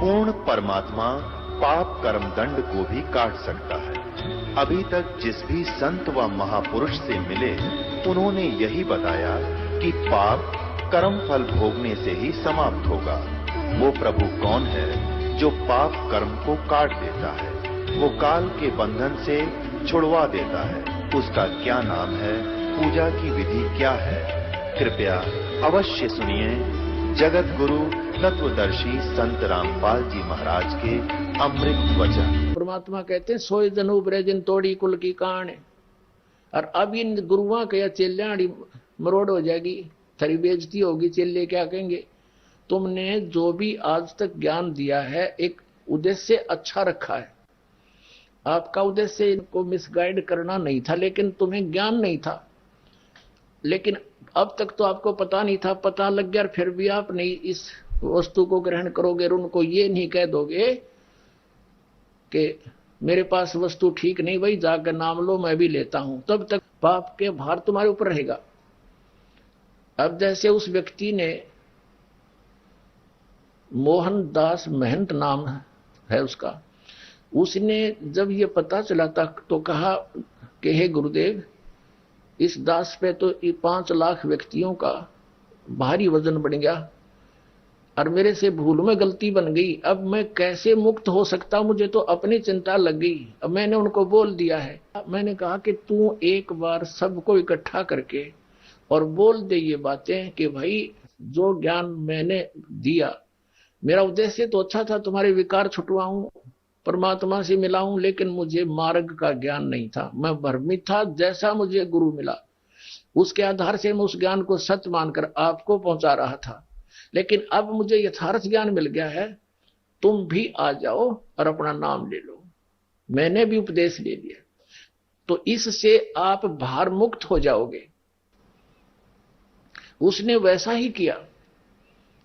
पूर्ण परमात्मा पाप कर्म दंड को भी काट सकता है। अभी तक जिस भी संत व महापुरुष से मिले उन्होंने यही बताया कि पाप कर्म फल भोगने से ही समाप्त होगा। वो प्रभु कौन है जो पाप कर्म को काट देता है, वो काल के बंधन से छुड़वा देता है। उसका क्या नाम है, पूजा की विधि क्या है? कृपया अवश्य सुनिए जगत गुरु तत्वदर्शी संत रामपाल जी महाराज के अमृत वचन। परमात्मा कहते हैं सोई जनु ब्रजन तोड़ी कुल की कान। और अब इन गुरुआ के चेल्याड़ी मरोड़ हो जाएगी, थरी बेइज्जती होगी। चेले क्या कहेंगे? तुमने जो भी आज तक ज्ञान दिया है एक उद्देश्य अच्छा रखा है। आपका उद्देश्य इनको मिसगाइड करना नहीं था, लेकिन तुम्हें ज्ञान नहीं था। लेकिन अब तक तो आपको पता नहीं था, पता लग गया, फिर भी आप नहीं इस वस्तु को ग्रहण करोगे। उनको ये नहीं कह दोगे कि मेरे पास वस्तु ठीक नहीं, भाई जाकर नाम लो मैं भी लेता हूं, तब तक पाप के भार तुम्हारे ऊपर रहेगा। अब जैसे उस व्यक्ति ने, मोहनदास महंत नाम है उसका, उसने जब ये पता चला था तो कहा कि हे गुरुदेव, इस दास पे तो 5 लाख व्यक्तियों का भारी वजन बढ़ गया और मेरे से भूल में गलती बन गई। अब मैं कैसे मुक्त हो सकता हूं? मुझे तो अपनी चिंता लग गई। अब मैंने उनको बोल दिया है। मैंने कहा कि तू एक बार सबको इकट्ठा करके और बोल दे ये बातें कि भाई जो ज्ञान मैंने दिया, मेरा उद्देश्य तो अच्छा था, तुम्हारे विकार छुटवाऊं, परमात्मा से मिलाऊं, लेकिन मुझे मार्ग का ज्ञान नहीं था। मैं भ्रमित था। जैसा मुझे गुरु मिला उसके आधार से मैं उस ज्ञान को सत्य मानकर आपको पहुंचा रहा था। लेकिन अब मुझे यथार्थ ज्ञान मिल गया है, तुम भी आ जाओ और अपना नाम ले लो। मैंने भी उपदेश ले लिया, तो इससे आप भार मुक्त हो जाओगे। उसने वैसा ही किया।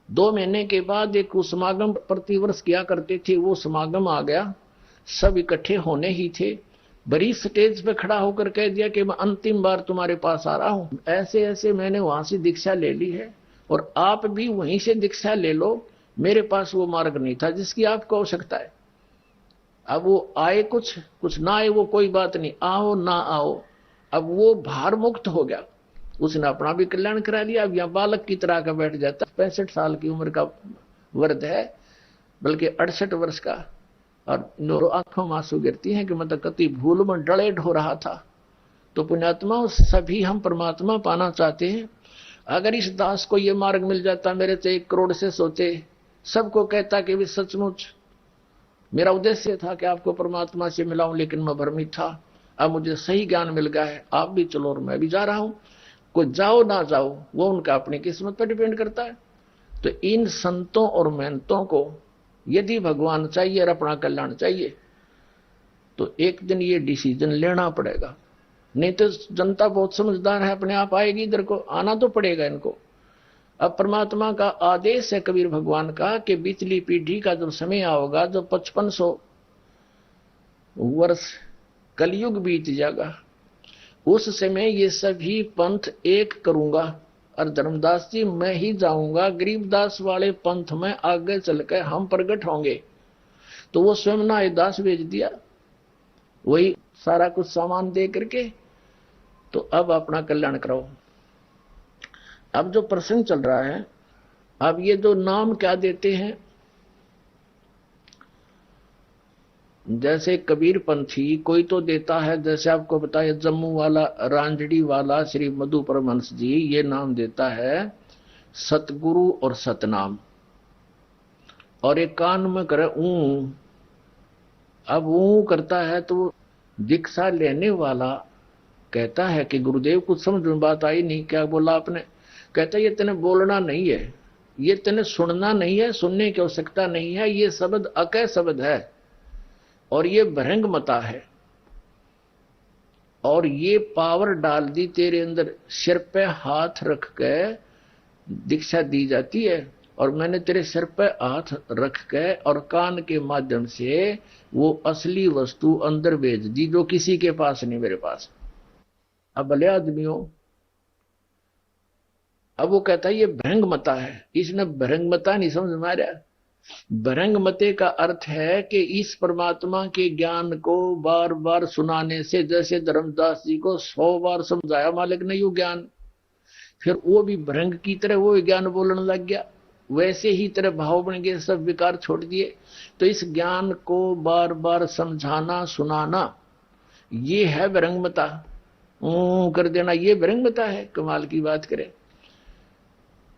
2 महीने के बाद एक समागम प्रतिवर्ष किया करते थे, वो समागम आ गया। सब इकट्ठे होने ही थे। बड़ी स्टेज पे खड़ा होकर कह दिया कि मैं अंतिम बार तुम्हारे पास आ रहा हूं। ऐसे ऐसे मैंने वहां से दीक्षा ले ली है और आप भी वहीं से दीक्षा ले लो। मेरे पास वो मार्ग नहीं था जिसकी आपको आवश्यकता है। अब वो आए कुछ ना आए वो कोई बात नहीं, आओ ना आओ, अब वो भार मुक्त हो गया। उसने अपना भी कल्याण करा लिया। अब यहां बालक की तरह का बैठ जाता। 65 साल की उम्र का वृद्ध है, बल्कि 68 वर्ष का, और आंखों में आंसू गिरती हैं कि मतलब कति भूल में डलेट हो रहा था। तो पुण्यात्मा सभी हम परमात्मा पाना चाहते हैं। अगर इस दास को ये मार्ग मिल जाता, मेरे से 1 करोड़ से सोचे, सबको कहता कि भी सचमुच मेरा उद्देश्य था कि आपको परमात्मा से मिलाऊं, लेकिन मैं भ्रमित था। अब मुझे सही ज्ञान मिल गया है, आप भी चलो और मैं भी जा रहा हूं। कोई जाओ ना जाओ वो उनका अपनी किस्मत पर डिपेंड करता है। तो इन संतों और महंतों को यदि भगवान चाहिए और अपना कल्याण चाहिए तो एक दिन ये डिसीजन लेना पड़ेगा। नहीं तो जनता बहुत समझदार है, अपने आप आएगी इधर को, आना तो पड़ेगा इनको। अब परमात्मा का आदेश है कबीर भगवान का कि बिचली पीढ़ी का जब समय आओगा, जब 5500 वर्ष कलयुग बीत जाएगा, उस समय ये सभी पंथ एक करूंगा और धर्मदास जी मैं ही जाऊंगा। गरीबदास वाले पंथ में आगे चलकर हम प्रकट होंगे। तो वो स्वयं ना दास भेज दिया, वही सारा कुछ सामान दे करके। तो अब अपना कल्याण करो। अब जो प्रसंग चल रहा है, अब ये जो नाम क्या देते हैं, जैसे कबीर पंथी कोई तो देता है, जैसे आपको बताया जम्मू वाला, रांझड़ी वाला श्री मधु परमहंस जी ये नाम देता है सतगुरु और सतनाम, और एक कान में करे ऊ। अब ऊ करता है तो दीक्षा लेने वाला कहता है कि गुरुदेव कुछ समझ में बात आई नहीं, क्या बोला आपने? कहता है ये तेने बोलना नहीं है, ये तेने सुनना नहीं है, सुनने की आवश्यकता नहीं है, ये शब्द अकय शब्द है और ये भ्रंग मता है। और ये पावर डाल दी तेरे अंदर, सिर पे हाथ रख के दीक्षा दी जाती है, और मैंने तेरे सिर पे हाथ रख के और कान के माध्यम से वो असली वस्तु अंदर भेज दी जो किसी के पास नहीं, मेरे पास। अब भले आदमियों, अब वो कहता है ये भ्रंग मता है, इसने भ्रंग मता नहीं समझ में आ रहा। भृंगमते का अर्थ है कि इस परमात्मा के ज्ञान को बार बार सुनाने से, जैसे धर्मदास जी को 100 बार समझाया मालिक ने यू ज्ञान, फिर वो भी भृंग की तरह वो ज्ञान बोलने लग गया, वैसे ही तरह भाव बन गए, सब विकार छोड़ दिए। तो इस ज्ञान को बार बार समझाना सुनाना ये है भृंगमता। कर देना ये भृंगमता है। कमाल की बात करें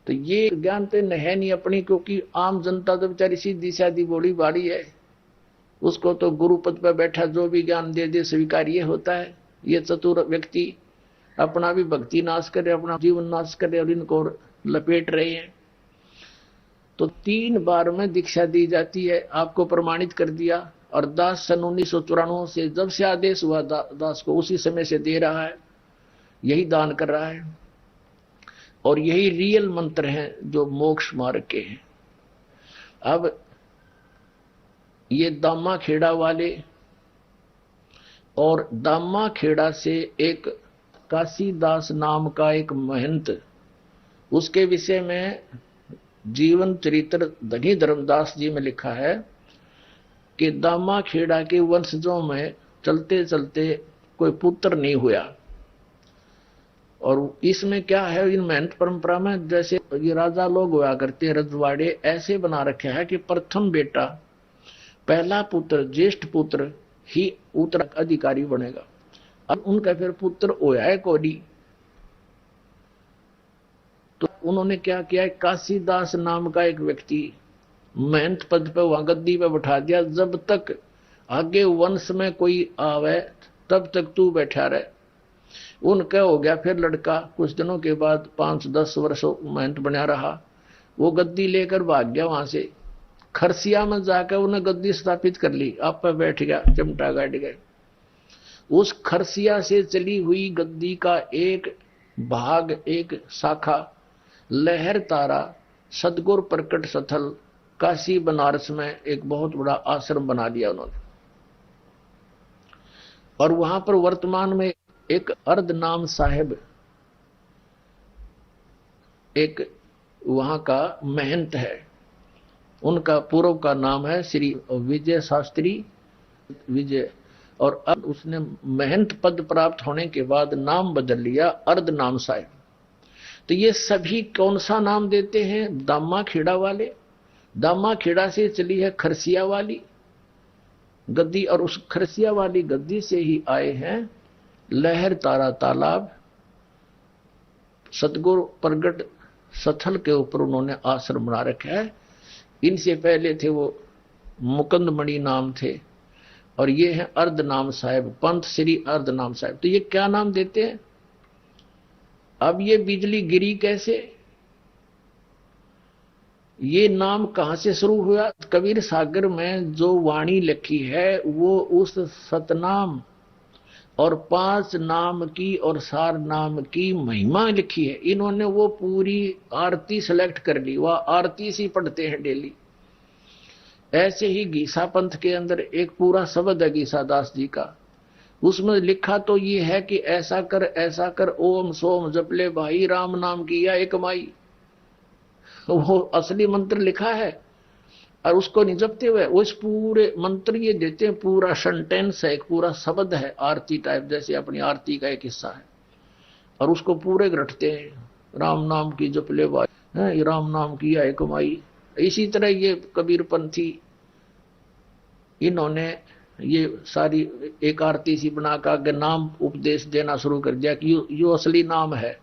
तो ये ज्ञान तो है नहीं अपनी, क्योंकि आम जनता तो बेचारी सीधी सादी बोली बाड़ी है, उसको तो गुरु पद पर बैठा जो भी ज्ञान दे दे स्वीकार्य होता है। ये चतुर व्यक्ति अपना भी भक्ति नाश करे, अपना जीवन नाश करे और इनको लपेट रहे हैं। तो 3 बार में दीक्षा दी जाती है, आपको प्रमाणित कर दिया। और दास सन 1994 से जब से आदेश हुआ दास को, उसी समय से दे रहा है, यही दान कर रहा है। और यही रियल मंत्र हैं जो मोक्ष मार्ग के हैं। अब ये दामा खेड़ा वाले और दामा खेड़ा से एक काशीदास नाम का एक महंत, उसके विषय में जीवन चरित्र धनी धर्मदास जी में लिखा है कि दामा खेड़ा के वंशजों में चलते चलते कोई पुत्र नहीं हुआ। और इसमें क्या है, इन महंत परंपरा में जैसे ये राजा लोग हुआ करते रजवाड़े ऐसे बना रखे है कि प्रथम बेटा, पहला पुत्र, ज्येष्ठ पुत्र ही उत्तराधिकारी बनेगा। अब उनका फिर पुत्र होया है कोडी, तो उन्होंने क्या किया, काशीदास नाम का एक व्यक्ति महंत पद पे वहां गद्दी पे बैठा दिया, जब तक आगे वंश में कोई आवे तब तक तू बैठा रहे। उनका हो गया फिर लड़का, कुछ दिनों के बाद 5-10 वर्ष महंत बना रहा, वो गद्दी लेकर भाग गया वहां से, खरसिया में जाकर उन्हें गद्दी स्थापित कर ली, आप पे बैठ गया, चिमटा गाड़ गए। उस खरसिया से चली हुई गद्दी का एक भाग, एक शाखा लहर तारा सदगुरु प्रकट स्थल काशी बनारस में एक बहुत बड़ा आश्रम बना दिया उन्होंने। और वहां पर वर्तमान में एक अर्ध नाम साहेब, एक वहां का महंत है, उनका पूर्व का नाम है श्री विजय शास्त्री विजय, और अब उसने महंत पद प्राप्त होने के बाद नाम बदल लिया अर्ध नाम साहेब। तो ये सभी कौन सा नाम देते हैं, दामा खेड़ा वाले। दामा खेड़ा से चली है खरसिया वाली गद्दी, और उस खरसिया वाली गद्दी से ही आए हैं लहर तारा तालाब सतगुरु प्रगट स्थल के ऊपर उन्होंने आश्रम बना रखा है। इनसे पहले थे वो मुकुंदमणि नाम थे, और ये है अर्ध नाम साहेब, पंथ श्री अर्ध नाम साहेब। तो ये क्या नाम देते हैं। अब ये बिजली गिरी कैसे, ये नाम कहां से शुरू हुआ। कबीर सागर में जो वाणी लिखी है वो उस सतनाम और 5 नाम की और सार नाम की महिमा लिखी है। इन्होंने वो पूरी आरती सेलेक्ट कर ली, वह आरती सी पढ़ते हैं डेली। ऐसे ही गीसा पंथ के अंदर एक पूरा शब्द है गीसा दास जी का, उसमें लिखा तो ये है कि ऐसा कर ओम सोम जपले भाई राम नाम किया एक माई। वो असली मंत्र लिखा है और उसको नहीं जपते हुए वो इस पूरे मंत्र ये देते हैं, पूरा सेंटेंस है, एक पूरा शब्द है आरती टाइप, जैसे अपनी आरती का एक हिस्सा है, और उसको पूरे रटते हैं, राम नाम की जपले भाई राम नाम किया एक माई। इसी तरह ये कबीरपंथी इन्होंने ये सारी एक आरती सी बना कर नाम उपदेश देना शुरू कर दिया कि यो असली नाम है।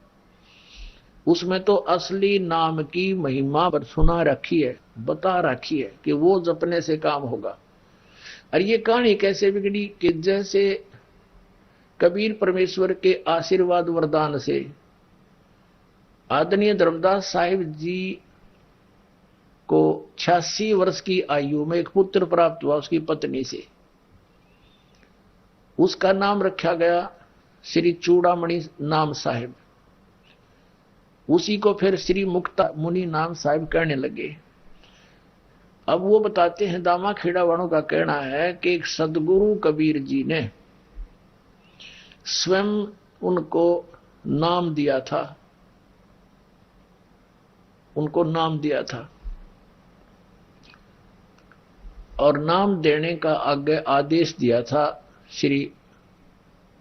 उसमें तो असली नाम की महिमा पर सुना रखी है, बता रखी है कि वो जपने से काम होगा। और ये कहानी कैसे बिगड़ी कि जैसे कबीर परमेश्वर के आशीर्वाद वरदान से आदरणीय धर्मदास साहिब जी को 86 वर्ष की आयु में एक पुत्र प्राप्त हुआ उसकी पत्नी से। उसका नाम रखा गया श्री चूड़ामणि नाम साहिब। उसी को फिर श्री मुक्ता मुनि नाम साहिब कहने लगे। अब वो बताते हैं, दामा खेड़ा वालों का कहना है कि एक सदगुरु कबीर जी ने स्वयं उनको नाम दिया था, उनको नाम दिया था। और नाम देने का आगे आदेश दिया था श्री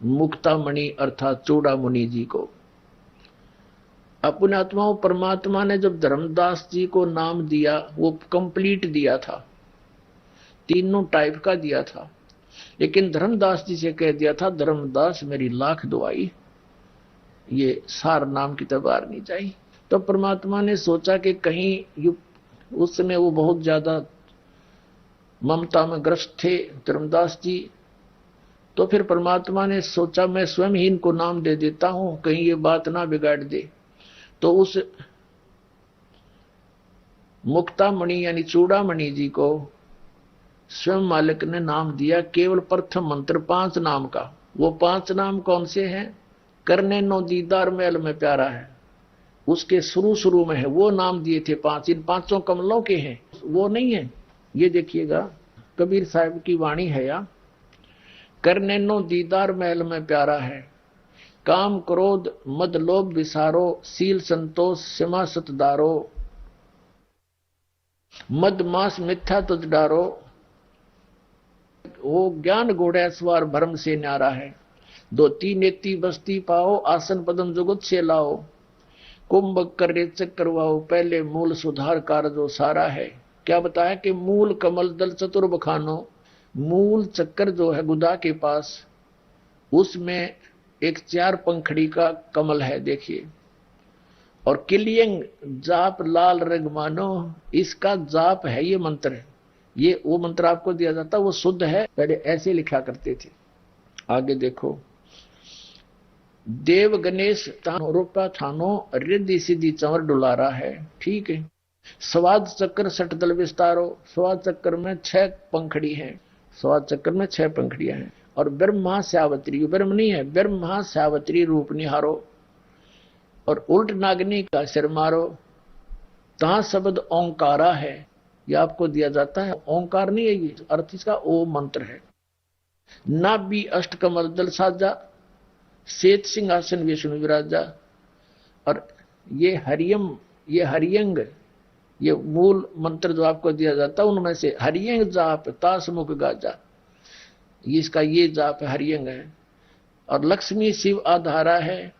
मुक्तामणि अर्थात चूड़ामणि जी को। अपने आत्माओं परमात्मा ने जब धर्मदास जी को नाम दिया वो कंप्लीट दिया था, तीनों टाइप का दिया था, लेकिन धर्मदास जी से कह दिया था धर्मदास मेरी लाख दुआई, ये सार नाम की तबार नहीं चाहिए। तो परमात्मा ने सोचा कि कहीं उस समय वो बहुत ज्यादा ममता में ग्रस्त थे धर्मदास जी, तो फिर परमात्मा ने सोचा मैं स्वयं ही इनको नाम दे देता हूं, कहीं ये बात ना बिगाड़ दे। तो उस मुक्तामणि यानी चूड़ामणि जी को स्वयं मालिक ने नाम दिया, केवल प्रथम मंत्र 5 नाम का। वो 5 नाम कौन से हैं? करने नो दीदार मैल में प्यारा है, उसके शुरू में है, वो नाम दिए थे 5। इन 5 कमलों के हैं, वो नहीं है। ये देखिएगा कबीर साहब की वाणी है या, करने नो दीदार महल में प्यारा है, काम क्रोध मद लोभ विसारो, सील संतोष सिमा सतदारो, मद मास मिथ्या तुझ डारो, वो ज्ञान घोड़े सवार भरम से न्यारा है, 2 नेति बस्ती पाओ, आसन पदम जुगत से लाओ, कुंभ कर रेचक करवाओ, पहले मूल सुधार कार्य सारा है। क्या बताया कि मूल कमल दल चतुर बखानो, मूल चक्कर जो है गुदा के पास, उसमें एक 4 पंखड़ी का कमल है देखिए, और किलियंग जाप लाल रंग मानो, इसका जाप है ये मंत्र है। ये वो मंत्र आपको दिया जाता, वो शुद्ध है, पहले ऐसे लिखा करते थे। आगे देखो, देव गणेश तानो रूपा थानो, रिद्धि सिद्धि चंवर डुलारा है, ठीक है। स्वाद चक्र सठ दल विस्तारो, स्वाद चक्र में 6 पंखड़ी हैं, स्वाद चक्र में 6 पंखड़ियां हैं। और ब्रह्मा सावत्री, ब्रह्म नहीं है, ब्रह्मा सावत्री रूप निहारो, और उल्ट नागनी का सिर मारो, ता शब्द ओंकारा है, ये आपको दिया जाता है। ओंकार नहीं है ये, अर्थ इसका ओ मंत्र है। नाभि अष्ट कमल दल साजा, श्वेत सिंहासन विष्णु विराजा, और ये हरियम, ये हरियंग, ये मूल मंत्र जो आपको दिया जाता है उनमें से हरियंग जाप तास मुख गाजा, इसका ये जाप हरियंग है। और लक्ष्मी शिव आधारा है,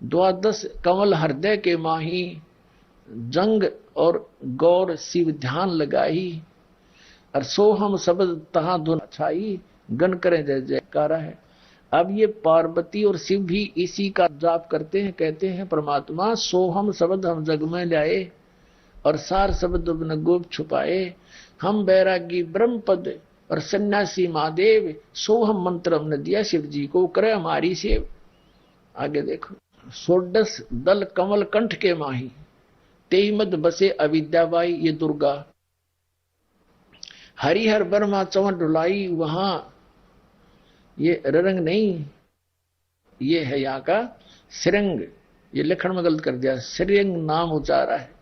12 कमल हृदय के माही, जंग और गौर शिव ध्यान लगाई, और सोहम शब्द तहां धुन छाई, गण करें जय जयकारा है। अब ये पार्वती और शिव भी इसी का जाप करते हैं, कहते हैं परमात्मा सोहम शब्द हम जग में लाए, और सार शब्द न गोप छुपाए, हम बैरागी ब्रह्म पद और सन्यासी महादेव, सोहम मंत्र हमने दिया शिव जी को, करे हमारी सेव। आगे देखो, 16 दल कमल कंठ के माही, 23 मद बसे अविद्याबाई, ये दुर्गा। हरिहर ब्रह्मा चवन डुलाई, वहां ये रंग नहीं, ये है यहाँ का श्रृंग, ये लिखण में गलत कर दिया, श्रृंग नाम उचारा है।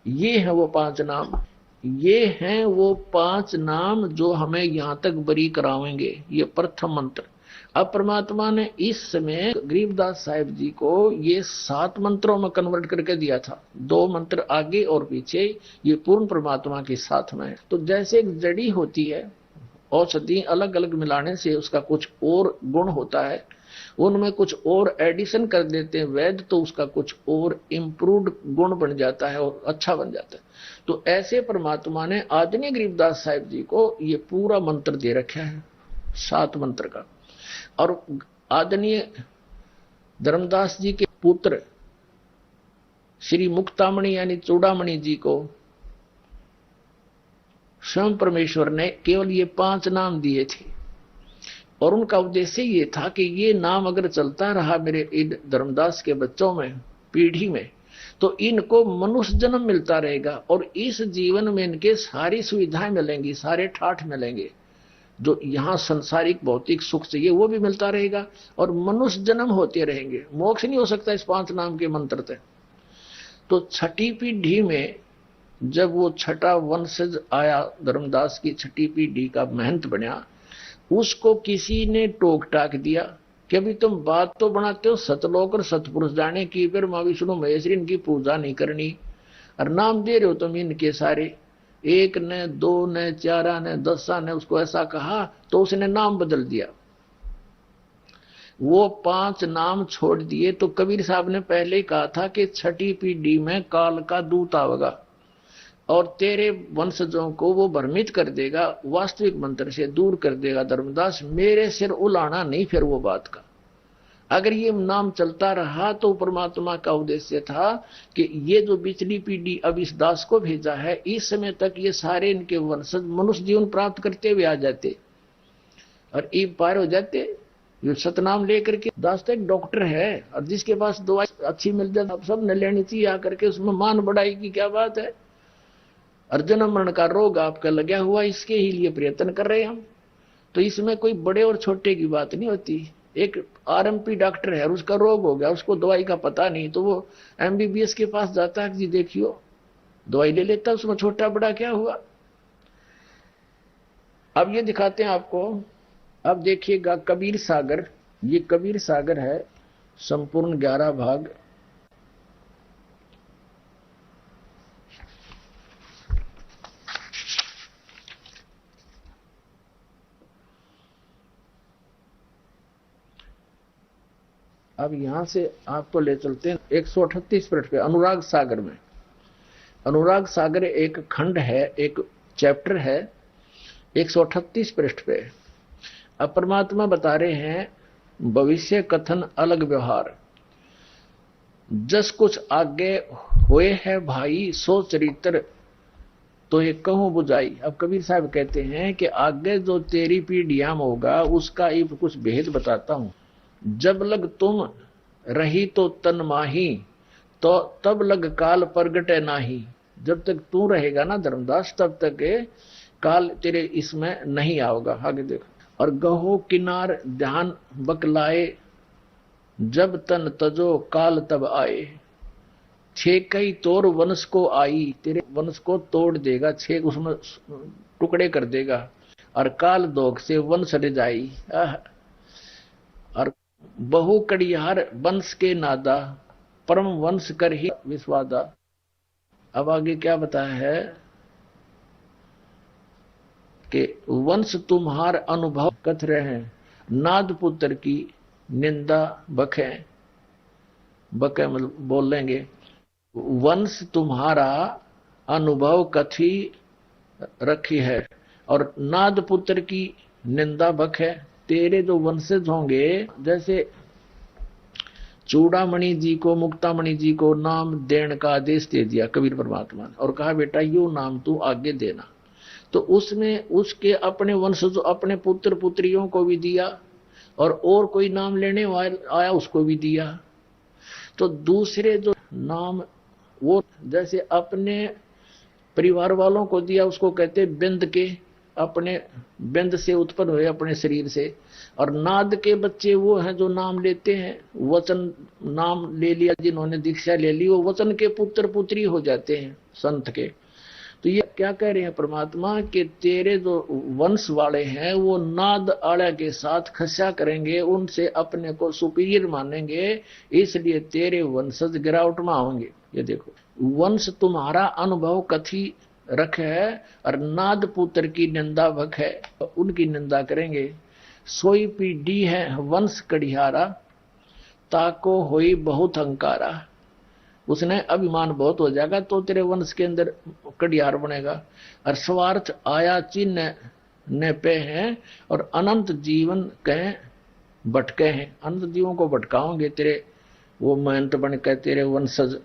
ये है वो 5 नाम, ये हैं वो 5 नाम जो हमें यहां तक बरी करावेंगे, ये प्रथम मंत्र। अब परमात्मा ने इस समय गरीबदास साहिब जी को ये 7 मंत्रों में कन्वर्ट करके दिया था, 2 मंत्र आगे और पीछे, ये पूर्ण परमात्मा के साथ में है। तो जैसे एक जड़ी होती है, औषधि अलग अलग मिलाने से उसका कुछ और गुण होता है, उनमें कुछ और एडिशन कर देते हैं वैद्य, तो उसका कुछ और इम्प्रूव्ड गुण बन जाता है और अच्छा बन जाता है। तो ऐसे परमात्मा ने आदरणीय गरीबदास साहिब जी को ये पूरा मंत्र दे रखा है 7 मंत्र का। और आदरणीय धर्मदास जी के पुत्र श्री मुक्तामणि यानी चूड़ामणि जी को स्वयं परमेश्वर ने केवल ये 5 नाम दिए थे, और उनका उद्देश्य ये था कि ये नाम अगर चलता रहा मेरे इन धर्मदास के बच्चों में, पीढ़ी में, तो इनको मनुष्य जन्म मिलता रहेगा, और इस जीवन में इनके सारी सुविधाएं मिलेंगी, सारे ठाठ मिलेंगे, जो यहाँ संसारिक भौतिक सुख चाहिए वो भी मिलता रहेगा, और मनुष्य जन्म होते रहेंगे। मोक्ष नहीं हो सकता इस 5 नाम के मंत्र से। तो छठी पीढ़ी में जब वो छठा वंशज आया, धर्मदास की छठी पीढ़ी का महंत बना, उसको किसी ने टोक टाक दिया कि अभी तुम बात तो बनाते हो सतलोक और सतपुरुष जाने की, फिर माँ विष्णु महेश्वरी इनकी पूजा नहीं करनी, और नाम दे रहे हो तुम इनके सारे, एक ने, दो ने, 4 ने, 10 ने उसको ऐसा कहा तो उसने नाम बदल दिया। वो 5 नाम छोड़ दिए। तो कबीर साहब ने पहले ही कहा था कि छठी पीढ़ी में काल का दूत आवेगा और तेरे वंशजों को वो भ्रमित कर देगा, वास्तविक मंत्र से दूर कर देगा। धर्मदास, मेरे सिर उलाना नहीं फिर वो बात का। अगर ये नाम चलता रहा तो परमात्मा का उद्देश्य था कि ये जो पिछली पीढ़ी अब इस दास को भेजा है, इस समय तक ये सारे इनके वंशज मनुष्य जीवन प्राप्त करते हुए आ जाते और ईब पार हो जाते। जो सतनाम लेकर के, दास तो एक डॉक्टर है और जिसके पास दवाई अच्छी मिल जाए अब सब न लेनी चाहिए आकर के, उसमें मान बढ़ाई की क्या बात है। और जन्म मरण का रोग आपका लगा हुआ, इसके ही लिए प्रयत्न कर रहे हैं हम। तो इसमें कोई बड़े और छोटे की बात नहीं होती। एक आरएमपी डॉक्टर है, उसका रोग हो गया, उसको दवाई का पता नहीं, तो वो एमबीबीएस के पास जाता है, जी देखियो, दवाई ले लेता, उसमें छोटा बड़ा क्या हुआ। अब ये दिखाते हैं आपको। अब देखिएगा कबीर सागर, ये कबीर सागर है, संपूर्ण 11 भाग। अब यहां से आपको ले चलते हैं 138 पृष्ठ पे, अनुराग सागर में। अनुराग सागर एक खंड है, एक चैप्टर है, 138 पृष्ठ पे। अब परमात्मा बता रहे हैं भविष्य कथन अलग व्यवहार, जस कुछ आगे हुए है भाई सो चरित्र तो ये कहूं बुझाई। अब कबीर साहब कहते हैं कि आगे जो तेरी पीढ़ियां होगा उसका ये कुछ भेद बताता हूं। जब लग तुम रही तो तन माही, तो तब लग काल प्रगटे नाही। जब तक तू रहेगा ना धर्मदास, तब तक काल तेरे इसमें नहीं आओगा। आगे देखो। और गहो किनार ध्यान बकलाए, जब तन तजो काल तब आए। छे कई तोर वंश को आई, तेरे वंश को तोड़ देगा, 6 उसमें टुकड़े कर देगा। और काल दोग से वंश रिजाई। और बहु कड़ियार वंश के नादा, परम वंश कर ही विस्वादा। अब आगे क्या बताया है कि वंश तुम्हार अनुभव कथ रहे, नाद पुत्र की निंदा बखे। बखे मतलब बोल लेंगे, वंश तुम्हारा अनुभव कथी रखी है और नाद पुत्र की निंदा बखे। तेरे जो वंशज होंगे, जैसे चूड़ामणि जी को, मुक्तामणि जी को नाम देने का आदेश दे दिया कबीर परमात्मा ने और कहा बेटा यो नाम तू आगे देना। तो उसमें उसके अपने वंशज, अपने पुत्र पुत्रियों को भी दिया और कोई नाम लेने वाला आया उसको भी दिया। तो दूसरे जो नाम वो जैसे अपने परिवार वालों को दिया उसको कहते बिंद के, अपने बिंद से उत्पन्न हुए अपने शरीर से। और नाद के बच्चे वो हैं जो नाम लेते हैं, वचन नाम ले लिया, जिन्होंने दीक्षा ले ली वो वचन के पुत्र पुत्री हो जाते हैं संत के। तो ये क्या कह रहे हैं परमात्मा कि तेरे जो वंश वाले हैं वो नाद आड़ा के साथ खस्या करेंगे, उनसे अपने को सुपीरियर मानेंगे, इसलिए तेरे वंशज गिरावट में होंगे। ये देखो, वंश तुम्हारा अनुभव कथी रख है और नाद पुत्र की निंदा भख है, उनकी निंदा करेंगे। सोई पीढ़ी है वंश कड़ियारा, ताको होई बहुत हंकारा। उसने अभिमान बहुत हो जाएगा तो तेरे वंश के अंदर कड़ियार बनेगा। और स्वार्थ आया चिन्ह ने पे हैं और अनंत जीवन कहें भटके हैं। अनंत जीवों को भटकाओगे तेरे वो महंत बन के तेरे वंशज।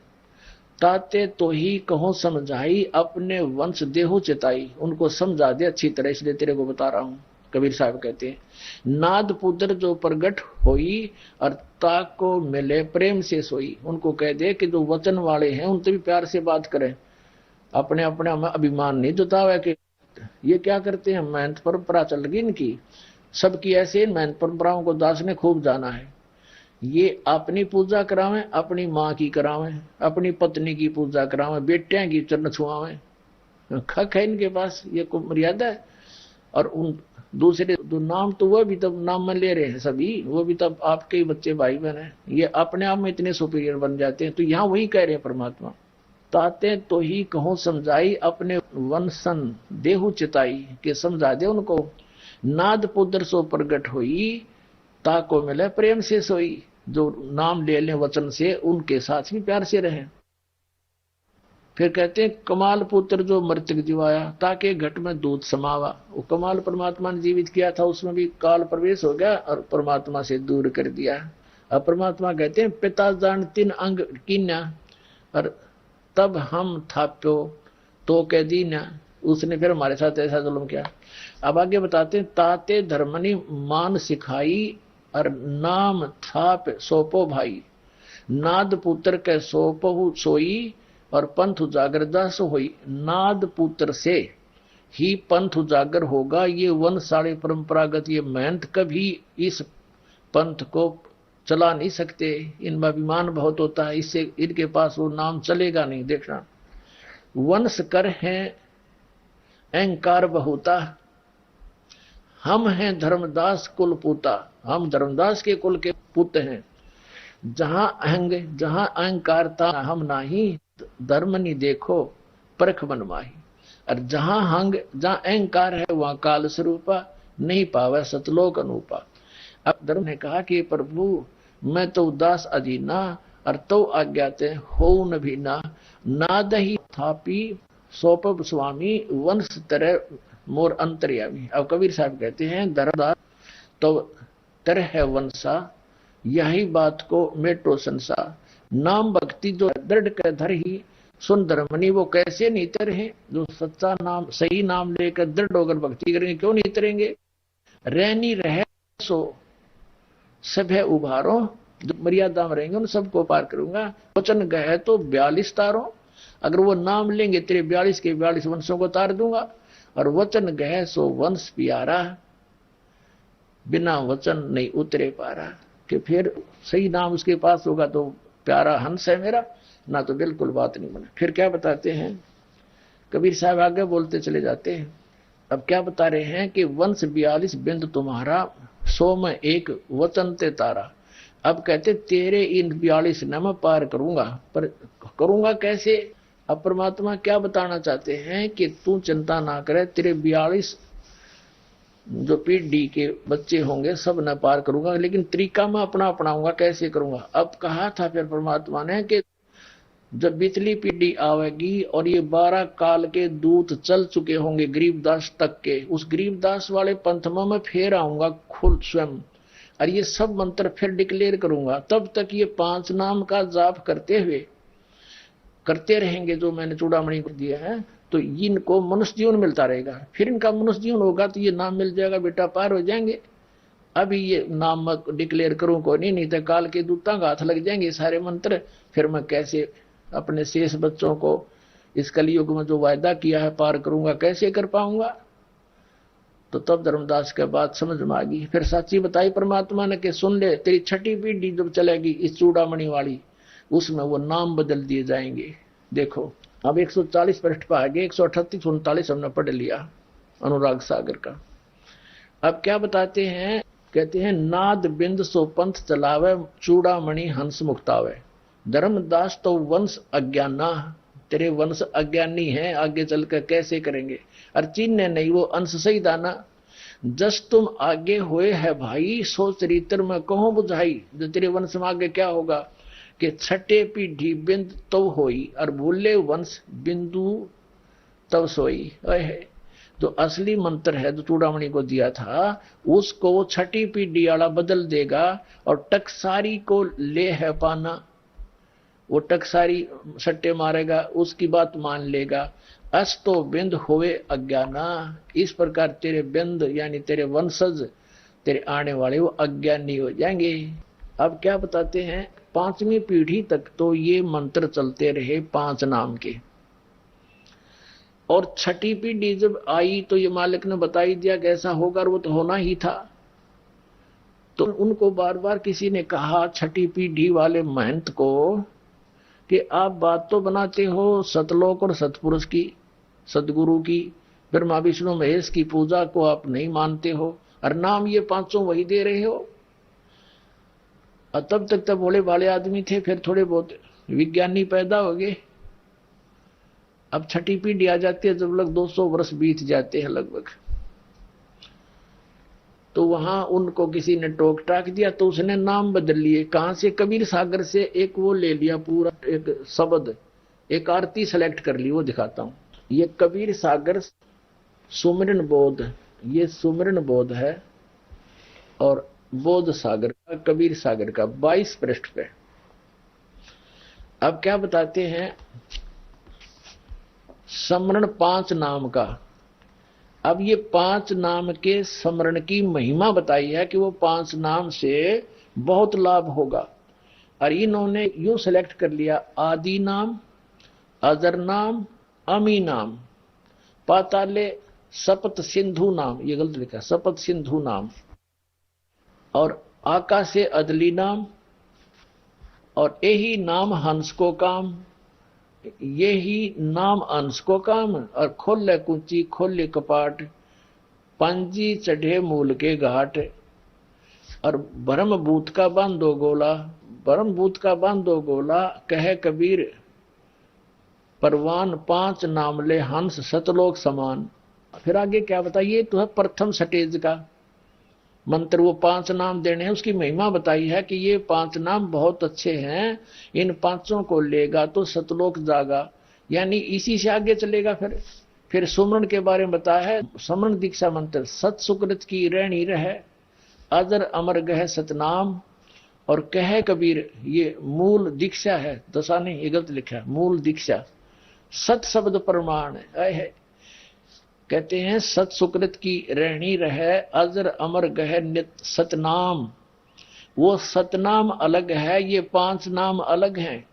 ताते तो ही कहो समझाई, अपने वंश देहो चिताई। उनको समझा दे अच्छी तरह, इसलिए तेरे को बता रहा हूं। कबीर साहब कहते हैं नाद पुत्र जो प्रगट होई और ताक को मिले प्रेम से सोई। उनको कह दे कि जो वचन वाले हैं उनसे भी प्यार से बात करें, अपने अपने अभिमान नहीं जुटावे कि ये क्या करते हैं। महंत परंपरा चल गई इनकी, सबकी ऐसे महंत परंपराओं को दास ने खूब जाना है। ये अपनी पूजा करावें, अपनी माँ की करावें, अपनी पत्नी की पूजा करावें, बेटियां की चरण छुआवें। खक है इनके पास, ये को मर्यादा है। और उन दूसरे दो नाम तो वह भी तब नाम में ले रहे हैं सभी, वो भी तब आपके ही बच्चे भाई बहन हैं। ये अपने आप में इतने सुपीरियर बन जाते हैं। तो यहाँ वही कह रहे हैं परमात्मा ताते तो ही कहो समझाई, अपने वंशन देहु चिताई, के समझा दे उनको। नाद पुत्र सो प्रगट होई, ताको मिले प्रेम से सोई। जो नाम ले लें वचन से, उनके साथ भी प्यार से रहें। फिर कहते हैं कमाल पुत्र जो मृतक जीवाया, ताके घट में दूध समावा। वो कमाल परमात्मा ने जीवित किया था, उसमें भी काल प्रवेश हो गया और परमात्मा से दूर कर दिया। अब परमात्मा कहते हैं पिता जान तीन अंग कीन्या, और तब हम थाप्यो तो कह दीन्या। उसने फिर हमारे साथ ऐसा जुल्म किया। अब आगे बताते हैं ताते धर्मनी मान सिखाई, और नाम थाप सोपो भाई। नाद पुत्र के सोपहु सोई, और पंथ उजागर दास होई। नाद पुत्र से ही पंथ उजागर होगा। ये वंशाली परंपरागत ये महंत कभी इस पंथ को चला नहीं सकते, इनमें अभिमान बहुत होता है, इससे इनके पास वो नाम चलेगा नहीं। देखना वंश कर हैं अहंकार बहुता, हम हैं धर्मदास कुल पूता। हम धर्मदास के कुल के पुत्र हैं। जहां अहंकारता हम नाही, धर्म नहीं देखो परख बनमाही। और जहां अहंकार है वहां काल स्वरूपा, नहीं पावे सतलोक अनूपा। अब धर्म ने कहा कि प्रभु मैं तो उदास अधीना, और तो आज्ञाते हो न भी ना दही थापी सोप स्वामी, वंश तरह मोर अंतर्यामी। अब कबीर साहब कहते हैं धर्मदास तो तरह है वंशा, यही बात को मेटो संसार। नाम भक्ति जो दृढ़ कर धर ही, सुन धर्मनी वो कैसे नहीं तरे। जो सच्चा नाम सही नाम लेकर दृढ़ होकर भक्ति करेंगे, क्यों नहीं तरेंगे। रहनी रहे सो सब है उभारो, जो मर्यादा में रहेंगे उन सबको पार करूंगा। वचन गए तो 42 तारों, अगर वो नाम लेंगे तेरे 42 के 42 वंशों को तार दूंगा। और वचन गए सो वंश प्यारा, बिना वचन नहीं उतरे पारा। कि फिर सही नाम उसके पास होगा तो प्यारा हंस है मेरा, ना तो बिल्कुल बात नहीं बना। फिर क्या बताते हैं कबीर साहब, आगे बोलते चले जाते हैं। अब क्या बता रहे हैं कि वंश 42 बिंद तुम्हारा, 100 में एक वचन ते तारा। अब कहते तेरे इन 42 न मैं पार करूंगा, पर करूंगा कैसे। अब परमात्मा क्या बताना चाहते हैं कि तू चिंता ना करे, तेरे 42 जो पीढ़ी के बच्चे होंगे सब न पार करूंगा, लेकिन तरीका मैं अपना अपनाऊंगा, कैसे करूंगा। अब कहा था फिर परमात्मा ने कि जब बीतली पीढ़ी आवेगी और ये 12 काल के दूत चल चुके होंगे गरीबदास तक के, उस गरीबदास वाले पंथ में मैं फिर आऊंगा खुद स्वयं, और ये सब मंत्र फिर डिक्लेयर करूंगा। तब तक ये 5 नाम का जाप करते रहेंगे जो मैंने चूड़ामणि को दिया है, तो इनको मनुष्य जीवन मिलता रहेगा। फिर इनका मनुष्य जीवन होगा तो ये नाम मिल जाएगा, बेटा पार हो जाएंगे। अभी ये नाम मैं डिक्लेयर करूं को नहीं तो काल के दूतां का हाथ लग जाएंगे सारे मंत्र। फिर मैं कैसे अपने शेष बच्चों को इस कलयुग में जो वायदा किया है पार करूंगा, कैसे कर पाऊंगा। तो तब धर्मदास के बात समझ में आ गई। फिर सच्ची बताई परमात्मा ने कि सुन ले, तेरी 6ठी पीढ़ी जब चलेगी इस चूड़ामणि वाली, उसमें वो नाम बदल दिए जाएंगे। देखो अब 140 पृष्ठ पर आगे 138 39 हमने पढ़ लिया अनुराग सागर का। अब क्या बताते हैं, कहते हैं नाद बिंद सो पंथ चलावे, चूड़ामणि हंस मुक्तावे। धर्मदास तो वंश अज्ञाना, तेरे वंश अज्ञानी है, आगे चलकर कैसे करेंगे। और चीन ने नहीं वो अंश सही दाना, जस तुम आगे हुए है भाई, सो चरित्र में कहो बुझाई। जो तेरे वंश में आगे क्या होगा कि 6ठे पीढ़ी बिंद तो होई, और भूले वंश बिंदु तब सोई। जो असली मंत्र है जो चूड़ामणि को दिया था, उसको 6ठी पीढ़ी वाला बदल देगा, और टकसारी को ले है पाना। वो टकसारी सट्टे मारेगा, उसकी बात मान लेगा। अस तो बिंद होवे अज्ञाना, इस प्रकार तेरे बिंद यानी तेरे वंशज, तेरे आने वाले वो अज्ञानी हो जाएंगे। अब क्या बताते हैं, 5वीं पीढ़ी तक तो ये मंत्र चलते रहे 5 नाम के, और 6ठी पीढ़ी जब आई तो ये मालिक ने बता ही दिया कि ऐसा होगा, और वो तो होना ही था। तो उनको बार बार किसी ने कहा 6ठी पीढ़ी वाले महंत को कि आप बात तो बनाते हो सतलोक और सतपुरुष की, सदगुरु की, ब्रह्मा विष्णु महेश की पूजा को आप नहीं मानते हो, और नाम ये 5 वही दे रहे हो। और तब तक तब भोले भाले आदमी थे, फिर थोड़े बहुत विज्ञानी पैदा हो गए, अब छठी पीढ़ी आ जाती है जब लगभग 200 वर्ष बीत जाते हैं लगभग, तो वहां उनको किसी ने टोक टाक दिया तो उसने नाम बदल लिए। कहां से? कबीर सागर से एक वो ले लिया, पूरा एक शब्द, एक आरती सेलेक्ट कर ली, वो दिखाता हूं। ये कबीर सागर सुमिरन बोध, ये सुमिरन बोध है और बोध सागर का, कबीर सागर का 22 पृष्ठ पे। अब क्या बताते हैं? स्मरण 5 नाम का। अब ये 5 नाम के स्मरण की महिमा बताई है कि वो 5 नाम से बहुत लाभ होगा। और इन्होंने यूं सेलेक्ट कर लिया, आदि नाम, अजर नाम, अमी नाम, पाताले सपत सिंधु नाम, ये गलत लिखा, सपत सिंधु नाम, और आकाशे अदली नाम, और यही नाम हंस को काम, यही नाम अंश को काम, और खोले कुंची खोले कपाट, पंजी चढ़े मूल के घाट, और ब्रह्म भूत का बांधो गोला, ब्रह्म भूत का बांधो गोला, कहे कबीर परवान 5 नाम ले हंस सतलोक समान। फिर आगे क्या बताइए? तो है प्रथम स्टेज का मंत्र, वो 5 नाम देने हैं, उसकी महिमा बताई है कि ये 5 नाम बहुत अच्छे हैं, इन 5 को लेगा तो सतलोक जागा, यानी इसी से आगे चलेगा। फिर सुमरण के बारे में बताया है, सुमरण दीक्षा मंत्र, सत सुकृत की रहनी रहे, अजर अमर गह सतनाम, और कह कबीर, ये मूल दीक्षा है, दशा नहीं, ये गलत लिखा है, मूल दीक्षा, सत शब्द प्रमाण है। कहते हैं सत सुकृत की रहनी रहे, अजर अमर गह नित सतनाम, वो सतनाम अलग है, ये 5 नाम अलग हैं।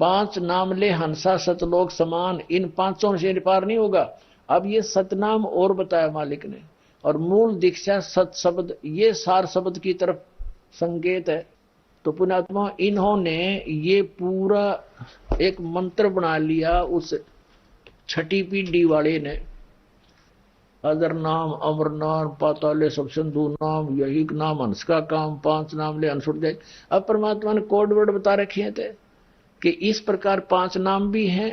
5 नाम ले हंसा सतलोक समान, इन 5 से पार नहीं होगा। अब ये सतनाम और बताया मालिक ने, और मूल दीक्षा सत शब्द, ये सार शब्द की तरफ संकेत है। तो पुण्यात्मा, इन्होंने ये पूरा एक मंत्र बना लिया उस छठी पीढ़ी वाले ने, अजर नाम, अमर नाम, पाताले सब सिंधु नाम, यही नाम हंस का काम, 5 नाम ले हंस उड़ जाए। अब परमात्मा ने कोड वर्ड बता रखे थे कि इस प्रकार 5 नाम भी हैं,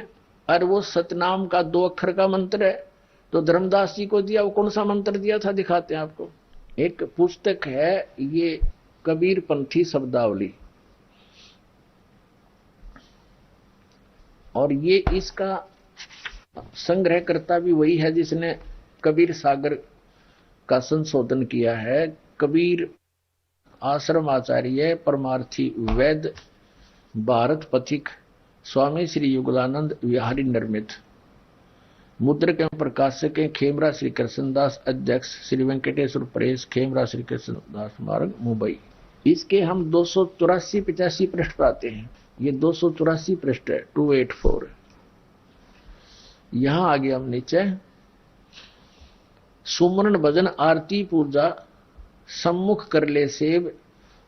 और वो सतनाम का 2 अक्षर का मंत्र है। तो धर्मदास जी को दिया, वो कौन सा मंत्र दिया था दिखाते हैं आपको। एक पुस्तक है ये कबीर पंथी शब्दावली, और ये इसका संग्रहकर्ता भी वही है जिसने कबीर सागर का संशोधन किया है। कबीर आश्रम आचार्य परमार्थी वैद्य भारत पथिक स्वामी श्री युगलानंद विहारी निर्मित। मुद्रक एवं प्रकाशक हैं खेमरा श्री कृष्णदास, अध्यक्ष श्री वेंकटेश्वर प्रेस, खेमरा श्री कृष्णदास मार्ग, मुंबई। इसके हम 284-85 पृष्ठ पाते हैं। ये 284 पृष्ठ है, 284। यहां आगे हम नीचे, सुमरण भजन आरती पूजा सम्मुख कर ले सेव,